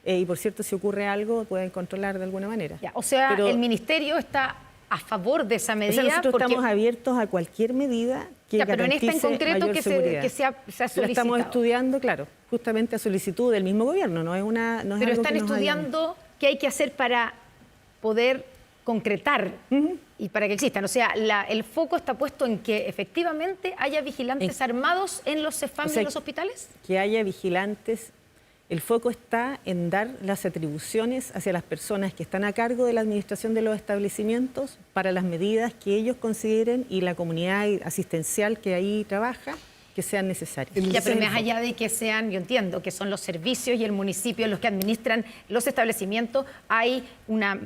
Y por cierto, si ocurre algo, pueden controlar de alguna manera. Ya, o sea, el Ministerio está a favor de esa medida. O sea, nosotros estamos abiertos a cualquier medida que garantice mayor seguridad. Pero en esta en concreto que se ha solicitado. La estamos estudiando, claro, justamente a solicitud del mismo gobierno. No es pero están estudiando qué hay que hacer para poder concretar y para que existan. O sea, el foco está puesto en que efectivamente haya vigilantes armados en los CEFAM y en los hospitales. Que haya vigilantes. El foco está en dar las atribuciones hacia las personas que están a cargo de la administración de los establecimientos para las medidas que ellos consideren y la comunidad asistencial que ahí trabaja que sean necesarias. Ya, pero más allá de que sean, yo entiendo que son los servicios y el municipio los que administran los establecimientos, hay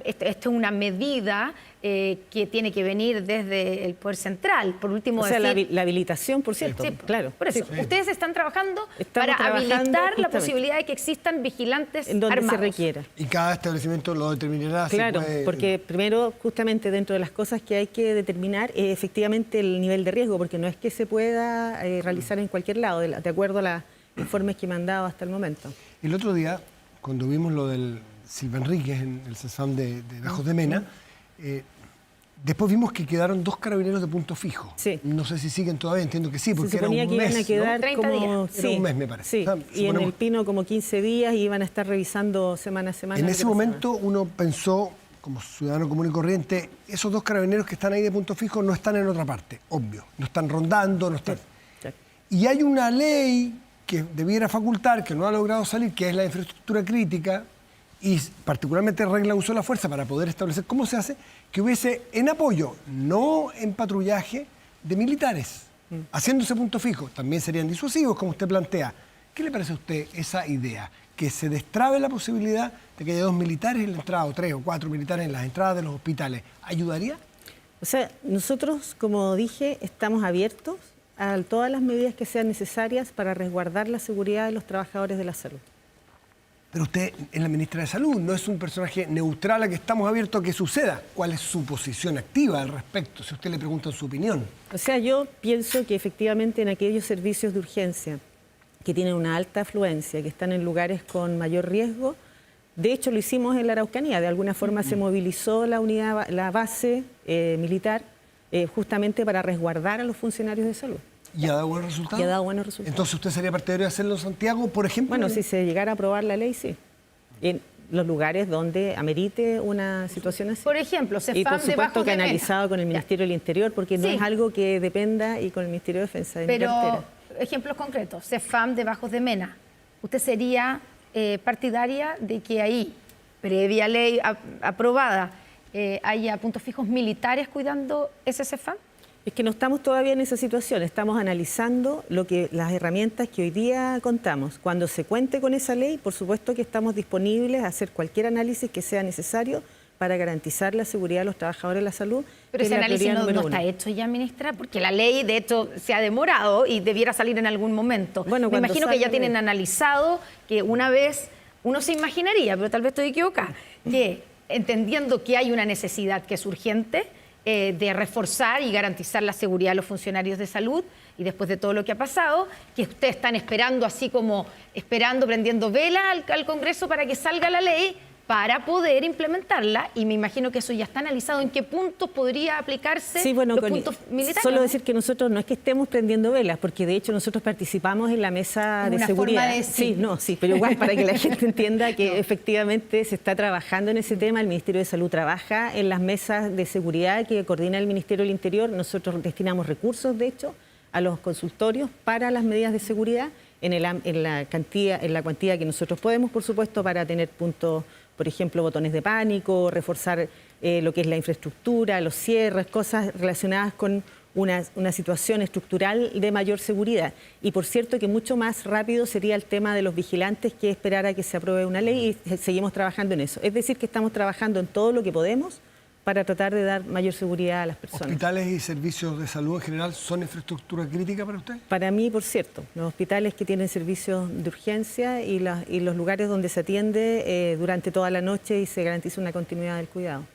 esto es una medida que tiene que venir desde el Poder Central. Por último, o sea, la habilitación, por cierto, sí, claro. Por eso, ustedes están trabajando para habilitar la posibilidad de que existan vigilantes en donde armados. se requiera. Y cada establecimiento lo determinará. Claro, porque primero, justamente dentro de las cosas que hay que determinar, efectivamente el nivel de riesgo, porque no es que se pueda realizar en cualquier lado, de acuerdo a los informes que me han dado hasta el momento. El otro día, cuando vimos lo del Silva Enríquez en el CESFAM de Bajos de Mena, después vimos que quedaron 2 carabineros de punto fijo. Sí. No sé si siguen todavía, entiendo que sí, porque se suponía era un mes, que iban a quedar, ¿no? 30 como... días. Era un mes, me parece. Sí, y en el Pino como 15 días y iban a estar revisando semana a semana. En ese momento uno pensó, como ciudadano común y corriente, esos 2 carabineros que están ahí de punto fijo no están en otra parte, obvio. No están rondando, no están... Sí. Y hay una ley que debiera facultar, que no ha logrado salir, que es la infraestructura crítica, y particularmente regla uso de la fuerza para poder establecer cómo se hace, que hubiese en apoyo, no en patrullaje, de militares, haciéndose punto fijo. También serían disuasivos, como usted plantea. ¿Qué le parece a usted esa idea? Que se destrabe la posibilidad de que haya 2 militares en la entrada, o 3 o 4 militares en las entradas de los hospitales. ¿Ayudaría? O sea, nosotros, como dije, estamos abiertos a todas las medidas que sean necesarias para resguardar la seguridad de los trabajadores de la salud. Pero usted es la ministra de Salud, no es un personaje neutral a que estamos abiertos a que suceda. ¿Cuál es su posición activa al respecto? Si usted le pregunta su opinión. O sea, yo pienso que efectivamente en aquellos servicios de urgencia que tienen una alta afluencia, que están en lugares con mayor riesgo, de hecho lo hicimos en la Araucanía, de alguna forma se movilizó la unidad, la base militar, justamente para resguardar a los funcionarios de salud. ¿Y ha dado buenos resultados? Y ha dado buenos resultados. Entonces, ¿usted sería partidario de hacerlo en Santiago, por ejemplo? Bueno, si se llegara a aprobar la ley, sí. En los lugares donde amerite una situación así. Por ejemplo, CEFAM y por supuesto debajo que de Mena. analizado con el Ministerio del Interior, porque no Sí. es algo que dependa, y con el Ministerio de Defensa de mi cartera. Pero, ejemplos concretos, CEFAM de Bajos de Mena. ¿Usted sería partidaria de que ahí, previa ley aprobada, haya puntos fijos militares cuidando ese CEFAM? Es que no estamos todavía en esa situación, estamos analizando las herramientas que hoy día contamos. Cuando se cuente con esa ley, por supuesto que estamos disponibles a hacer cualquier análisis que sea necesario para garantizar la seguridad de los trabajadores de la salud. Pero ese análisis no está hecho ya, ministra, porque la ley, de hecho, se ha demorado y debiera salir en algún momento. Bueno, me imagino que ya tienen analizado que una vez, uno se imaginaría, pero tal vez estoy equivocada, que entendiendo que hay una necesidad que es urgente, de reforzar y garantizar la seguridad de los funcionarios de salud, y después de todo lo que ha pasado, que ustedes están esperando, así como esperando, prendiendo vela al Congreso para que salga la ley, para poder implementarla, y me imagino que eso ya está analizado, en qué puntos podría aplicarse sí, bueno, los puntos militares. Solo decir que nosotros no es que estemos prendiendo velas, porque de hecho nosotros participamos en la mesa de seguridad. Sí, pero igual para que la gente entienda que efectivamente se está trabajando en ese tema. El Ministerio de Salud trabaja en las mesas de seguridad que coordina el Ministerio del Interior. Nosotros destinamos recursos, de hecho, a los consultorios para las medidas de seguridad en la cuantía que nosotros podemos, por supuesto, para tener puntos, por ejemplo, botones de pánico, reforzar lo que es la infraestructura, los cierres, cosas relacionadas con una situación estructural de mayor seguridad. Y por cierto que mucho más rápido sería el tema de los vigilantes que esperar a que se apruebe una ley, y seguimos trabajando en eso. Es decir, que estamos trabajando en todo lo que podemos para tratar de dar mayor seguridad a las personas. ¿Hospitales y servicios de salud en general son infraestructura crítica para usted? Para mí, por cierto, los hospitales que tienen servicios de urgencia y los lugares donde se atiende durante toda la noche y se garantiza una continuidad del cuidado.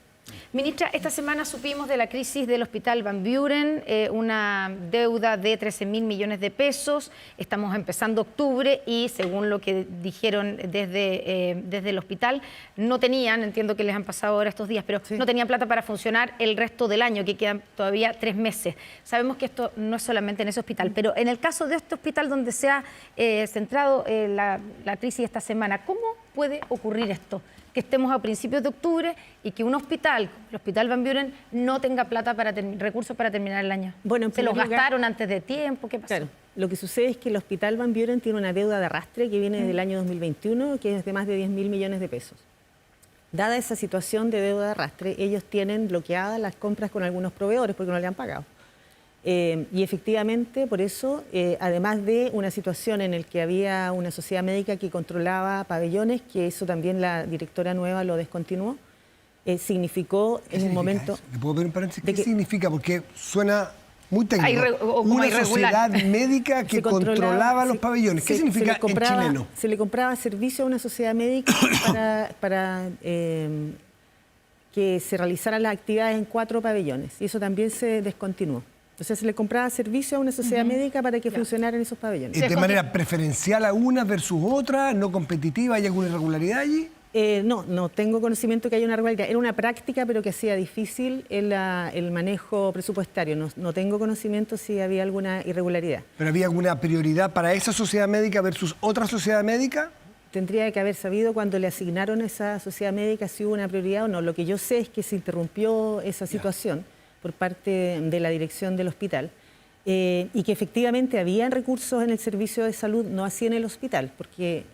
Ministra, esta semana supimos de la crisis del Hospital Van Buren, una deuda de 13.000 millones de pesos. Estamos empezando octubre y según lo que dijeron desde el hospital, no tenían, entiendo que les han pasado ahora estos días, pero no tenían plata para funcionar el resto del año, que quedan todavía 3 meses. Sabemos que esto no es solamente en ese hospital, pero en el caso de este hospital donde se ha centrado la crisis esta semana, ¿cómo puede ocurrir esto? Que estemos a principios de octubre y que un hospital, el Hospital Van Buren, no tenga plata recursos para terminar el año. Bueno, ¿Se los gastaron antes de tiempo? ¿Qué pasó? Claro, lo que sucede es que el Hospital Van Buren tiene una deuda de arrastre que viene del año 2021, que es de más de 10.000 millones de pesos. Dada esa situación de deuda de arrastre, ellos tienen bloqueadas las compras con algunos proveedores porque no le han pagado. Y efectivamente, por eso, además de una situación en la que había una sociedad médica que controlaba pabellones, que eso también la directora nueva lo descontinuó, significó en un momento... Eso? ¿Le puedo pedir un paréntesis? ¿Qué significa? Porque suena muy técnico. Una sociedad médica que controlaba los pabellones. ¿Qué significa en chileno? Se le compraba servicio a una sociedad médica para que se realizaran las actividades en 4 pabellones. Y eso también se descontinuó. O sea, se le compraba servicio a una sociedad médica para que funcionaran esos pabellones. ¿De manera preferencial a una versus otra, no competitiva? ¿Hay alguna irregularidad allí? No tengo conocimiento que haya una irregularidad. Era una práctica, pero que hacía difícil el manejo presupuestario. No tengo conocimiento si había alguna irregularidad. ¿Pero había alguna prioridad para esa sociedad médica versus otra sociedad médica? Tendría que haber sabido cuando le asignaron a esa sociedad médica si hubo una prioridad o no. Lo que yo sé es que se interrumpió esa situación por parte de la dirección del hospital y que efectivamente habían recursos en el servicio de salud, no así en el hospital,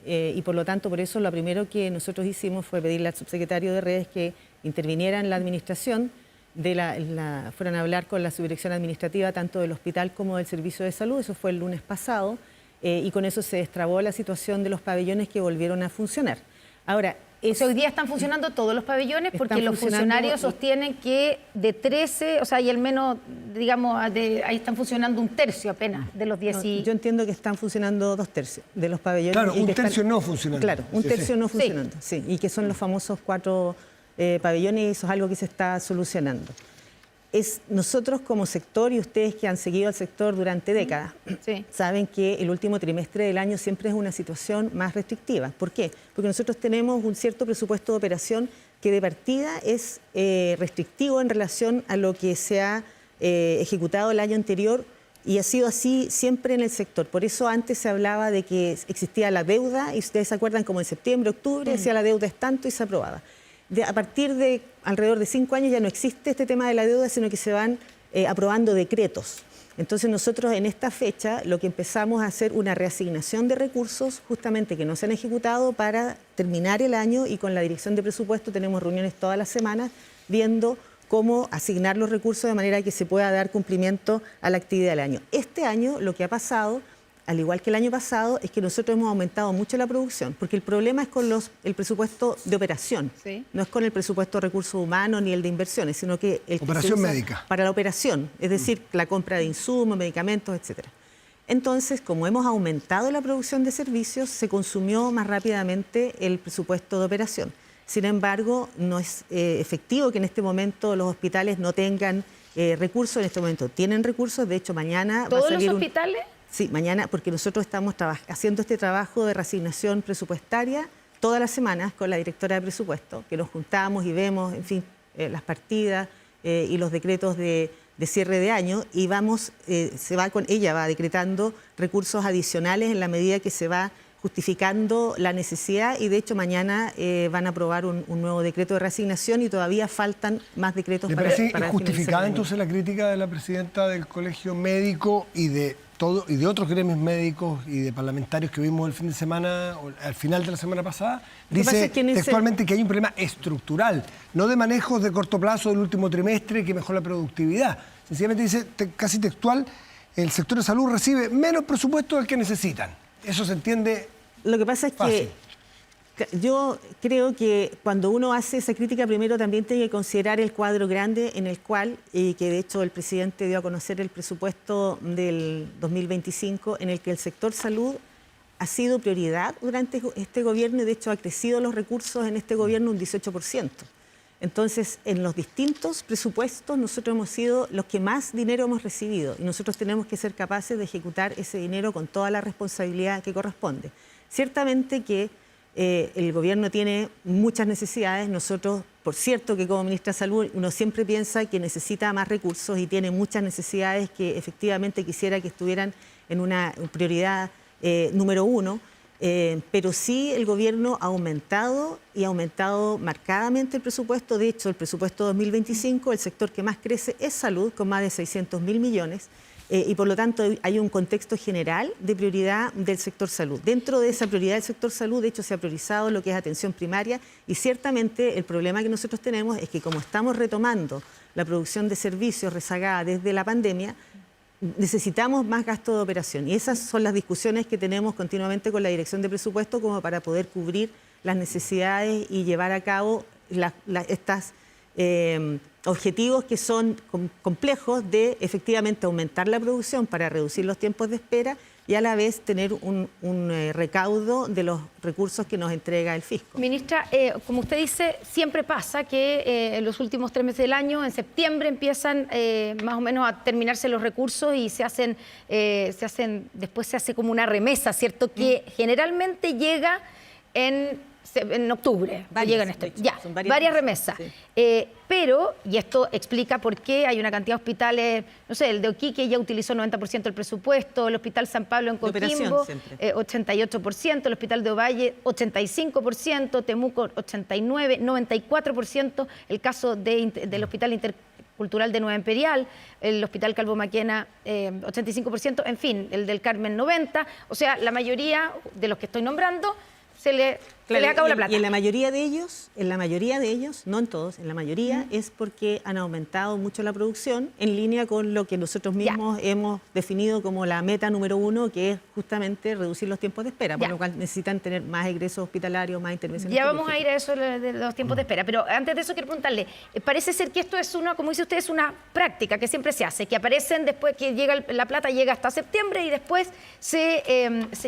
y por lo tanto por eso lo primero que nosotros hicimos fue pedirle al subsecretario de Redes que interviniera en la administración, fueran a hablar con la subdirección administrativa tanto del hospital como del servicio de salud. Eso fue el lunes pasado y con eso se destrabó la situación de los pabellones que volvieron a funcionar. Ahora, Hoy día están funcionando todos los pabellones porque Están los funcionando funcionarios sostienen que de 13, o sea, y al menos, digamos, ahí están funcionando un tercio apenas de los 10. Yo entiendo que están funcionando 2/3 de los pabellones. Claro, y un que tercio no funcionando. Claro, un Sí, tercio sí. no funcionando, sí, y que son los famosos 4 pabellones, y eso es algo que se está solucionando. Nosotros como sector, y ustedes que han seguido al sector durante décadas, Sí. saben que el último trimestre del año siempre es una situación más restrictiva. ¿Por qué? Porque nosotros tenemos un cierto presupuesto de operación que de partida es restrictivo en relación a lo que se ha ejecutado el año anterior, y ha sido así siempre en el sector. Por eso antes se hablaba de que existía la deuda, y ustedes se acuerdan como en septiembre, octubre, decía la deuda es tanto y se aprobaba. A partir de alrededor de 5 años ya no existe este tema de la deuda, sino que se van aprobando decretos. Entonces nosotros en esta fecha lo que empezamos a hacer una reasignación de recursos justamente que no se han ejecutado para terminar el año, y con la dirección de presupuesto tenemos reuniones todas las semanas viendo cómo asignar los recursos de manera que se pueda dar cumplimiento a la actividad del año. Este año lo que ha pasado, al igual que el año pasado, es que nosotros hemos aumentado mucho la producción, porque el problema es con el presupuesto de operación, Sí. no es con el presupuesto de recursos humanos ni el de inversiones, sino que el que Operación se usa médica. para la operación, es decir, la compra de insumos, medicamentos, etcétera. Entonces, como hemos aumentado la producción de servicios, se consumió más rápidamente el presupuesto de operación. Sin embargo, no es efectivo que en este momento los hospitales no tengan recursos. En este momento tienen recursos, de hecho mañana va a ¿Todos salir los hospitales? Sí, mañana, porque nosotros estamos haciendo este trabajo de reasignación presupuestaria todas las semanas con la directora de presupuesto, que nos juntamos y vemos, en fin, las partidas y los decretos de cierre de año, y ella va decretando recursos adicionales en la medida que se va justificando la necesidad, y de hecho mañana van a aprobar un nuevo decreto de reasignación, y todavía faltan más decretos ¿Le para parece finalizar justificada el año. entonces la crítica de la presidenta del Colegio Médico y de otros gremios médicos y de parlamentarios que vimos el fin de semana, o al final de la semana pasada? Lo que pasa Dice es que en textualmente que hay un problema estructural, no de manejos de corto plazo del último trimestre que mejora la productividad. Sencillamente dice, casi textual, el sector de salud recibe menos presupuesto del que necesitan. Eso se entiende. Lo que pasa es fácil. que yo creo que cuando uno hace esa crítica, primero también tiene que considerar el cuadro grande en el cual, y que de hecho el presidente dio a conocer el presupuesto del 2025, en el que el sector salud ha sido prioridad durante este gobierno, y de hecho ha crecido los recursos en este gobierno un 18%. Entonces, en los distintos presupuestos nosotros hemos sido los que más dinero hemos recibido, y nosotros tenemos que ser capaces de ejecutar ese dinero con toda la responsabilidad que corresponde. Ciertamente que el gobierno tiene muchas necesidades. Nosotros, por cierto, que como ministra de Salud uno siempre piensa que necesita más recursos y tiene muchas necesidades que efectivamente quisiera que estuvieran en una prioridad número 1, pero sí el gobierno ha aumentado marcadamente el presupuesto. De hecho, el presupuesto 2025, el sector que más crece es salud, con más de 600.000 millones. Y por lo tanto hay un contexto general de prioridad del sector salud. Dentro de esa prioridad del sector salud, de hecho, se ha priorizado lo que es atención primaria, y ciertamente el problema que nosotros tenemos es que como estamos retomando la producción de servicios rezagada desde la pandemia, necesitamos más gasto de operación, y esas son las discusiones que tenemos continuamente con la dirección de presupuesto como para poder cubrir las necesidades y llevar a cabo estas objetivos que son complejos de efectivamente aumentar la producción para reducir los tiempos de espera y a la vez tener un recaudo de los recursos que nos entrega el fisco. Ministra, como usted dice, siempre pasa que en los últimos 3 meses del año, en septiembre, empiezan más o menos a terminarse los recursos y después se hace como una remesa, ¿cierto? Que generalmente llega en octubre, varias remesas. Sí. Pero, y esto explica por qué hay una cantidad de hospitales, no sé, el de Oquique ya utilizó 90% del presupuesto, el Hospital San Pablo en Coquimbo, 88%, el Hospital de Ovalle, 85%, Temuco, 89%, 94%, el caso del Hospital Intercultural de Nueva Imperial, el Hospital Calvo Maquena, 85%, en fin, el del Carmen, 90%, o sea, la mayoría de los que estoy nombrando se le se les acabó la plata. Y en la mayoría de ellos, no en todos, en la mayoría es porque han aumentado mucho la producción en línea con lo que nosotros mismos hemos definido como la meta número 1, que es justamente reducir los tiempos de espera, por lo cual necesitan tener más egresos hospitalarios, más intervenciones. Ya vamos a ir a eso de los tiempos de espera, pero antes de eso quiero preguntarle, parece ser que esto es una, como dice usted, es una práctica que siempre se hace, que aparecen después que llega la plata, llega hasta septiembre y después se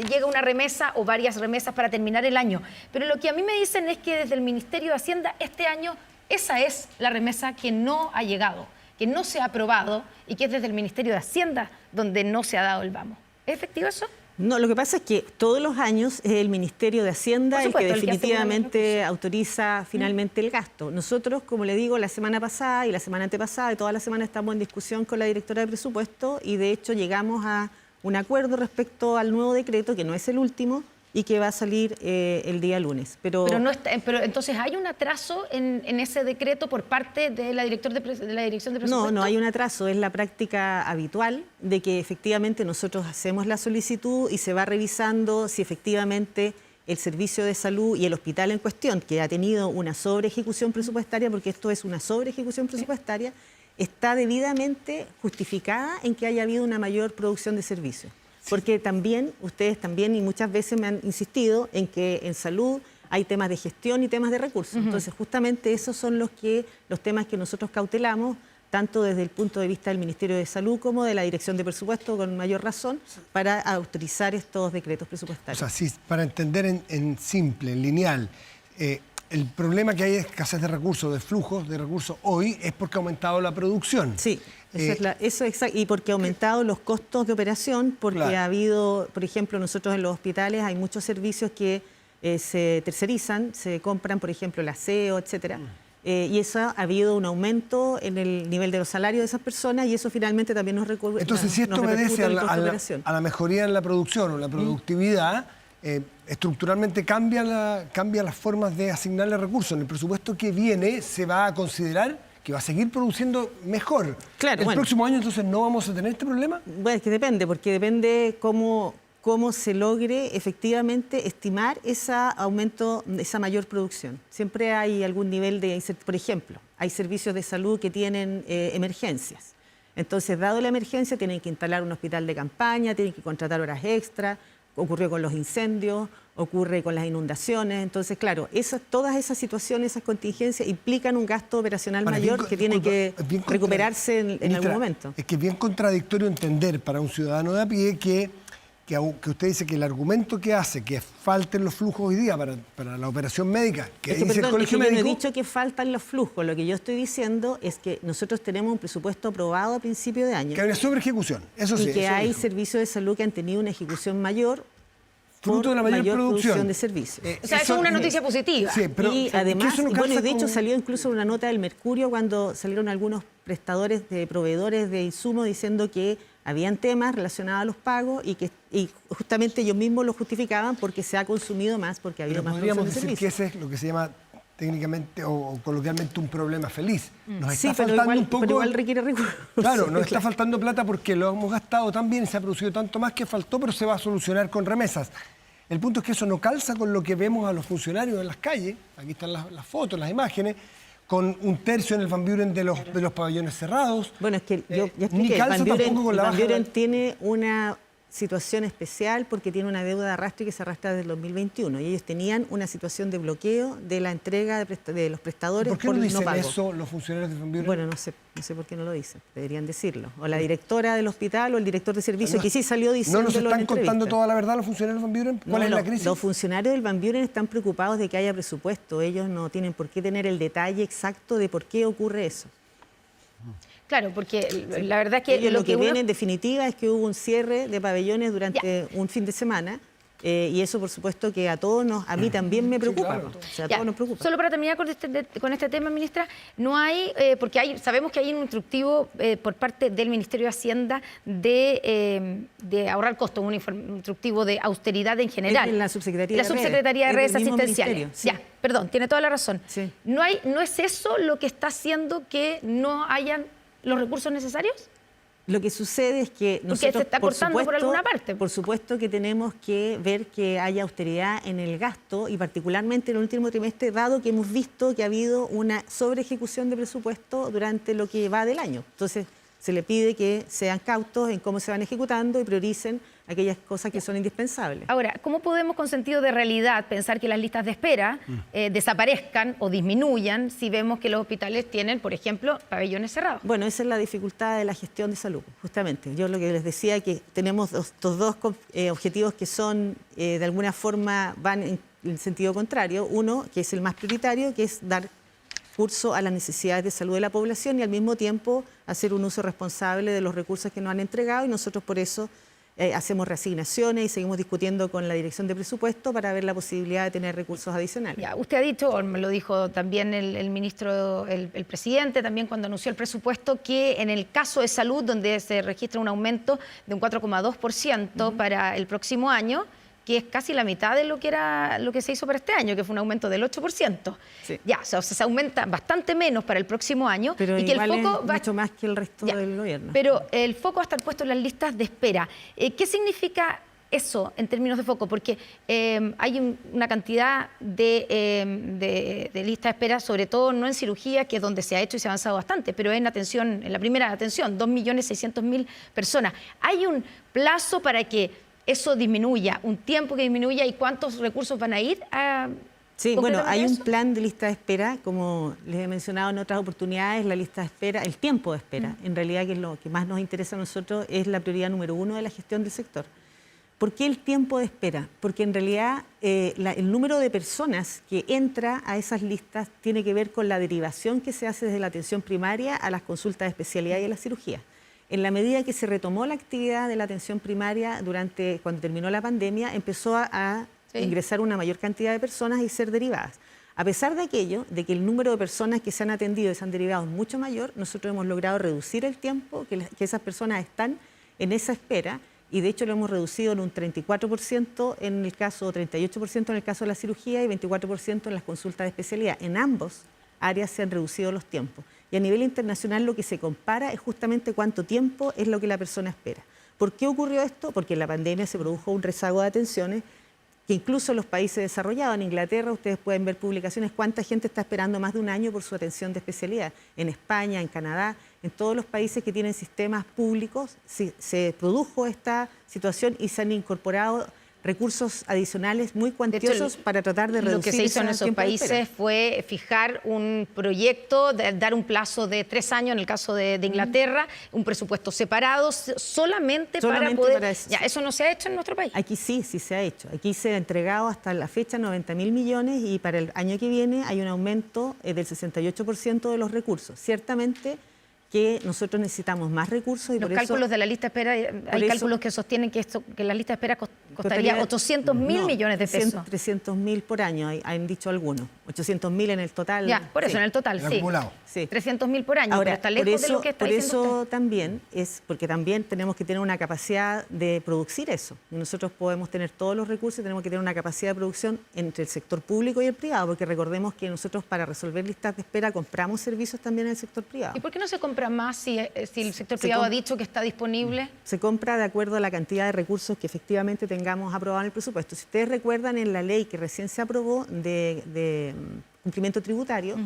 llega una remesa o varias remesas para terminar el año. Pero lo que a mí me dicen es que desde el Ministerio de Hacienda este año esa es la remesa que no ha llegado, que no se ha aprobado y que es desde el Ministerio de Hacienda donde no se ha dado el vamos. ¿Es efectivo eso? No, lo que pasa es que todos los años es el Ministerio de Hacienda el que definitivamente autoriza finalmente el gasto. Nosotros, como le digo, la semana pasada y la semana antepasada y toda la semana estamos en discusión con la directora de presupuesto y de hecho llegamos a un acuerdo respecto al nuevo decreto, que no es el último, y que va a salir el día lunes. Pero entonces, ¿hay un atraso en ese decreto por parte de la Dirección de Presupuesto? No hay un atraso, es la práctica habitual de que efectivamente nosotros hacemos la solicitud y se va revisando si efectivamente el servicio de salud y el hospital en cuestión, que ha tenido una sobreejecución presupuestaria, porque esto es una sobreejecución presupuestaria, está debidamente justificada en que haya habido una mayor producción de servicios. Porque también, ustedes también y muchas veces me han insistido en que en salud hay temas de gestión y temas de recursos. Entonces, justamente esos son los temas que nosotros cautelamos, tanto desde el punto de vista del Ministerio de Salud como de la Dirección de Presupuesto, con mayor razón, para autorizar estos decretos presupuestarios. O sea, sí, para entender en simple, en lineal, el problema que hay es escasez de recursos, de flujos de recursos hoy, es porque ha aumentado la producción. Sí. Eso exacto, y porque ha aumentado los costos de operación, porque ha habido, por ejemplo, nosotros en los hospitales hay muchos servicios que se tercerizan, se compran, por ejemplo, el aseo, etcétera, y eso ha habido un aumento en el nivel de los salarios de esas personas y eso finalmente también nos repercute. Entonces, si esto obedece a la mejoría en la producción o la productividad, estructuralmente cambia las formas de asignarle recursos. En el presupuesto que viene se va a considerar que va a seguir produciendo mejor. Claro, ¿El próximo año entonces no vamos a tener este problema? Bueno, es que depende, porque depende cómo se logre efectivamente estimar ese aumento, esa mayor producción. Siempre hay algún nivel de, por ejemplo, hay servicios de salud que tienen emergencias. Entonces, dado la emergencia, tienen que instalar un hospital de campaña, tienen que contratar horas extra. Ocurrió con los incendios, ocurre con las inundaciones. Entonces, claro, todas esas situaciones, esas contingencias implican un gasto operacional mayor que tiene que recuperarse en algún momento. Es que es bien contradictorio entender para un ciudadano de a pie que usted dice que el argumento que hace que falten los flujos hoy día para la operación médica, que dice el Colegio Médico... Yo no he dicho que faltan los flujos, lo que yo estoy diciendo es que nosotros tenemos un presupuesto aprobado a principio de año. Que hay una sobreejecución, eso sí. Y que hay servicios de salud que han tenido una ejecución mayor, fruto de la mayor producción de servicios. O sea, eso es una noticia positiva. Sí, pero, y además, bueno, de hecho con... salió incluso una nota del Mercurio cuando salieron algunos proveedores de insumos diciendo que habían temas relacionados a los pagos y justamente ellos mismos lo justificaban porque se ha consumido más, porque ha habido más producción de servicios. Podríamos decir que ese es lo que se llama técnicamente o coloquialmente un problema feliz. Nos Sí, está pero faltando un poco, igual requiere recursos. Claro, nos está faltando plata porque lo hemos gastado tan bien y se ha producido tanto más que faltó, pero se va a solucionar con remesas. El punto es que eso no calza con lo que vemos a los funcionarios en las calles. Aquí están las fotos, las imágenes, con un tercio en el Van Buren de los pabellones cerrados. Bueno, es que yo ya expliqué, Ni calza tampoco con la Van Buren tiene una situación especial porque tiene una deuda de arrastre que se arrastra desde el 2021 y ellos tenían una situación de bloqueo de la entrega de los prestadores por no dicen pago. Eso los funcionarios de Van Buren? Bueno, no sé por qué no lo dicen, deberían decirlo. O la directora del hospital o el director de servicio que sí salió diciendo. ¿No nos están contando toda la verdad los funcionarios del Van Buren? ¿Cuál es la crisis? Los funcionarios del Van Buren están preocupados de que haya presupuesto. Ellos no tienen por qué tener el detalle exacto de por qué ocurre eso. Claro, porque la verdad es que lo que ven en definitiva es que hubo un cierre de pabellones durante un fin de semana y eso por supuesto que a mí también me preocupa. Claro. O sea, a todos nos preocupa. Solo para terminar con este tema, ministra, no hay, porque sabemos que hay un instructivo por parte del Ministerio de Hacienda de ahorrar costos, un instructivo de austeridad en general. Es en la Subsecretaría de Redes Asistenciales. Sí. Ya, perdón, tiene toda la razón. Sí. ¿No es eso lo que está haciendo que no hayan los recursos necesarios? Lo que sucede es que nosotros, se está cortando por alguna parte. Por supuesto que tenemos que ver que haya austeridad en el gasto y particularmente en el último trimestre, dado que hemos visto que ha habido una sobreejecución de presupuesto durante lo que va del año. Entonces, se le pide que sean cautos en cómo se van ejecutando y prioricen aquellas cosas que son indispensables. Ahora, ¿cómo podemos con sentido de realidad pensar que las listas de espera desaparezcan o disminuyan si vemos que los hospitales tienen, por ejemplo, pabellones cerrados? Bueno, esa es la dificultad de la gestión de salud, justamente. Yo lo que les decía que tenemos estos dos objetivos que son, de alguna forma, van en el sentido contrario. Uno, que es el más prioritario, que es dar curso a las necesidades de salud de la población y al mismo tiempo hacer un uso responsable de los recursos que nos han entregado, y nosotros por eso hacemos reasignaciones y seguimos discutiendo con la Dirección de Presupuesto para ver la posibilidad de tener recursos adicionales. Ya, usted ha dicho, o me lo dijo también el ministro, el presidente, también cuando anunció el presupuesto, que en el caso de salud, donde se registra un aumento de un 4,2% para el próximo año, que es casi la mitad de lo que se hizo para este año, que fue un aumento del 8%. Sí. Ya, o sea, se aumenta bastante menos para el próximo año. Pero y que igual el foco es mucho más que el resto del gobierno. Pero el foco va a estar puesto en las listas de espera. ¿Qué significa eso en términos de foco? Porque hay una cantidad de listas de espera, sobre todo no en cirugía, que es donde se ha hecho y se ha avanzado bastante, pero en atención, en la primera atención, 2.600.000 personas. ¿Hay un plazo para que eso disminuya, un tiempo que disminuya, y cuántos recursos van a ir a... Sí, bueno, hay un eso? plan de lista de espera, como les he mencionado en otras oportunidades, la lista de espera, el tiempo de espera, en realidad, que es lo que más nos interesa a nosotros, es la prioridad número 1 de la gestión del sector. ¿Por qué el tiempo de espera? Porque en realidad el número de personas que entra a esas listas tiene que ver con la derivación que se hace desde la atención primaria a las consultas de especialidad y a la cirugía. En la medida que se retomó la actividad de la atención primaria cuando terminó la pandemia, empezó a ingresar una mayor cantidad de personas y ser derivadas. A pesar de aquello, de que el número de personas que se han atendido y se han derivado es mucho mayor, nosotros hemos logrado reducir el tiempo que esas personas están en esa espera, y de hecho lo hemos reducido en un 34% en el caso, 38% en el caso de la cirugía y 24% en las consultas de especialidad. En ambos áreas se han reducido los tiempos. Y a nivel internacional lo que se compara es justamente cuánto tiempo es lo que la persona espera. ¿Por qué ocurrió esto? Porque en la pandemia se produjo un rezago de atenciones que incluso en los países desarrollados, en Inglaterra, ustedes pueden ver publicaciones cuánta gente está esperando más de un año por su atención de especialidad. En España, en Canadá, en todos los países que tienen sistemas públicos se produjo esta situación y se han incorporado recursos adicionales muy cuantiosos para tratar de reducir. Lo que se hizo en esos países fue fijar un proyecto, dar un plazo de 3 años, en el caso de Inglaterra, un presupuesto separado solamente para poder... Para eso. Ya, eso no se ha hecho en nuestro país. Aquí sí se ha hecho. Aquí se ha entregado hasta la fecha 90.000 millones y para el año que viene hay un aumento del 68% de los recursos. Ciertamente que nosotros necesitamos más recursos y los por cálculos eso, de la lista de espera, hay cálculos que sostienen que la lista de espera costaría 800.000 millones de pesos. 300.000 por año, han dicho algunos. 800.000 en el total. Ya, por eso, en el total, sí. Acumulado. Sí. 300.000 por año, Ahora, pero está lejos de lo que está diciendo Por eso usted. también porque también tenemos que tener una capacidad de producir eso. Y nosotros podemos tener todos los recursos y tenemos que tener una capacidad de producción entre el sector público y el privado, porque recordemos que nosotros para resolver listas de espera compramos servicios también en el sector privado. ¿Y por qué no se compra más si el sector privado ha dicho que está disponible? Se compra de acuerdo a la cantidad de recursos que efectivamente tengamos aprobado en el presupuesto. Si ustedes recuerdan, en la ley que recién se aprobó de cumplimiento tributario,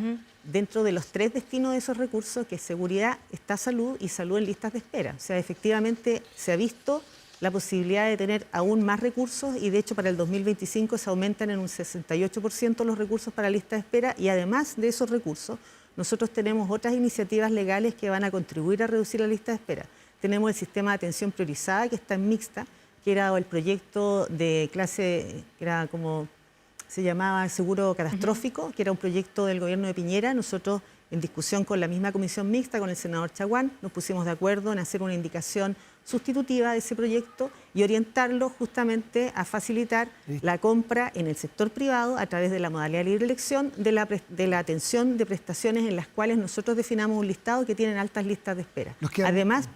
dentro de los 3 destinos de esos recursos, que es seguridad, está salud y salud en listas de espera. O sea, efectivamente se ha visto la posibilidad de tener aún más recursos y de hecho para el 2025 se aumentan en un 68% los recursos para listas de espera, y además de esos recursos nosotros tenemos otras iniciativas legales que van a contribuir a reducir la lista de espera. Tenemos el sistema de atención priorizada, que está en mixta, que era el proyecto de clase, que era como se llamaba seguro catastrófico, que era un proyecto del gobierno de Piñera. Nosotros, en discusión con la misma comisión mixta, con el senador Chaguán, nos pusimos de acuerdo en hacer una indicación sustitutiva de ese proyecto y orientarlo justamente a facilitar la compra en el sector privado a través de la modalidad de libre elección de la atención de prestaciones en las cuales nosotros definamos un listado que tienen altas listas de espera. Además,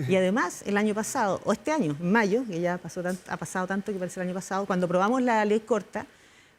y además el año pasado, o este año, en mayo, que ya ha pasado tanto que parece el año pasado, cuando aprobamos la ley corta,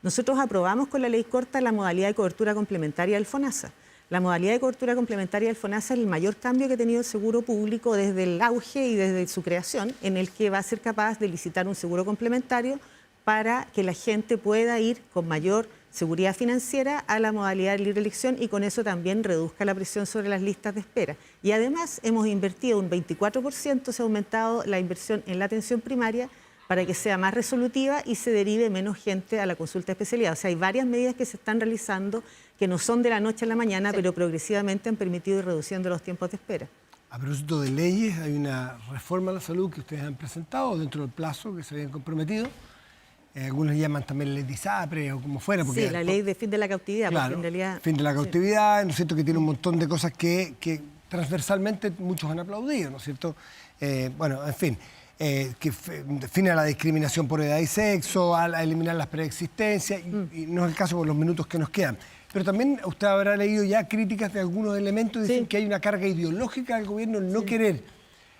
nosotros aprobamos con la ley corta la modalidad de cobertura complementaria del FONASA. La modalidad de cobertura complementaria del FONASA es el mayor cambio que ha tenido el seguro público desde el auge y desde su creación, en el que va a ser capaz de licitar un seguro complementario para que la gente pueda ir con mayor seguridad financiera a la modalidad de libre elección y con eso también reduzca la presión sobre las listas de espera. Y además hemos invertido un 24%, se ha aumentado la inversión en la atención primaria para que sea más resolutiva y se derive menos gente a la consulta de especialidad. O sea, hay varias medidas que se están realizando que no son de la noche a la mañana, pero progresivamente han permitido ir reduciendo los tiempos de espera. A propósito de leyes, hay una reforma a la salud que ustedes han presentado dentro del plazo que se habían comprometido. Algunos llaman también ley de ISAPRE o como fuera. Porque sí, la ley de fin de la cautividad. Claro, porque en realidad, fin de la cautividad, ¿no es cierto?, que tiene un montón de cosas que transversalmente muchos han aplaudido, ¿no es cierto? Bueno, en fin, que define la discriminación por edad y sexo, a eliminar las preexistencias, y no es el caso por los minutos que nos quedan. Pero también usted habrá leído ya críticas de algunos elementos y dicen que hay una carga ideológica del gobierno en no querer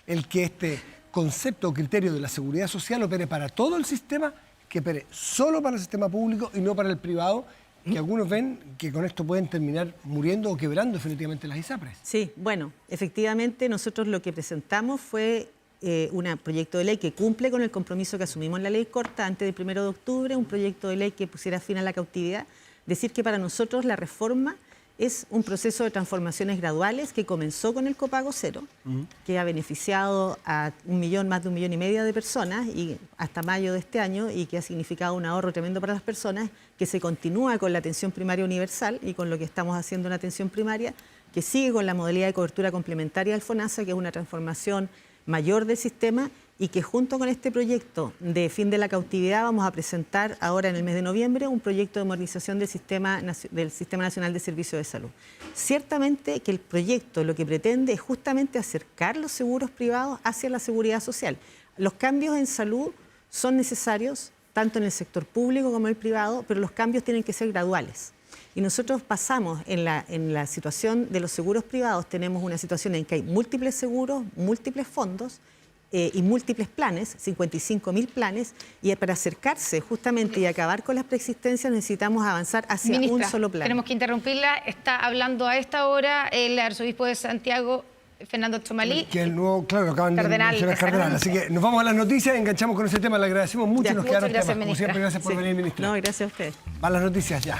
el que este concepto o criterio de la seguridad social opere para todo el sistema, que opere solo para el sistema público y no para el privado, que algunos ven que con esto pueden terminar muriendo o quebrando definitivamente las ISAPRES. Sí, bueno, efectivamente nosotros lo que presentamos fue un proyecto de ley que cumple con el compromiso que asumimos en la ley corta antes del 1 de octubre, un proyecto de ley que pusiera fin a la cautividad. Decir que para nosotros la reforma es un proceso de transformaciones graduales que comenzó con el copago cero, que ha beneficiado a más de 1,5 millones de personas y hasta mayo de este año, y que ha significado un ahorro tremendo para las personas, que se continúa con la atención primaria universal y con lo que estamos haciendo en atención primaria, que sigue con la modalidad de cobertura complementaria del FONASA, que es una transformación mayor del sistema, y que junto con este proyecto de fin de la cautividad vamos a presentar ahora en el mes de noviembre un proyecto de modernización del Sistema Nacional de Servicios de Salud. Ciertamente que el proyecto lo que pretende es justamente acercar los seguros privados hacia la seguridad social. Los cambios en salud son necesarios tanto en el sector público como en el privado, pero los cambios tienen que ser graduales. Y nosotros pasamos en la situación de los seguros privados, tenemos una situación en que hay múltiples seguros, múltiples fondos, y múltiples planes, 55.000 planes, y para acercarse justamente y acabar con las preexistencias necesitamos avanzar hacia un solo plan. Tenemos que interrumpirla. Está hablando a esta hora el arzobispo de Santiago, Fernando Chomalí. Que el nuevo, claro, acaban de mencionar cardenal. Así que nos vamos a las noticias, enganchamos con ese tema, le agradecemos mucho. Nos quedaron temas. Como siempre, gracias por venir, ministra. No, gracias a usted. Van las noticias ya.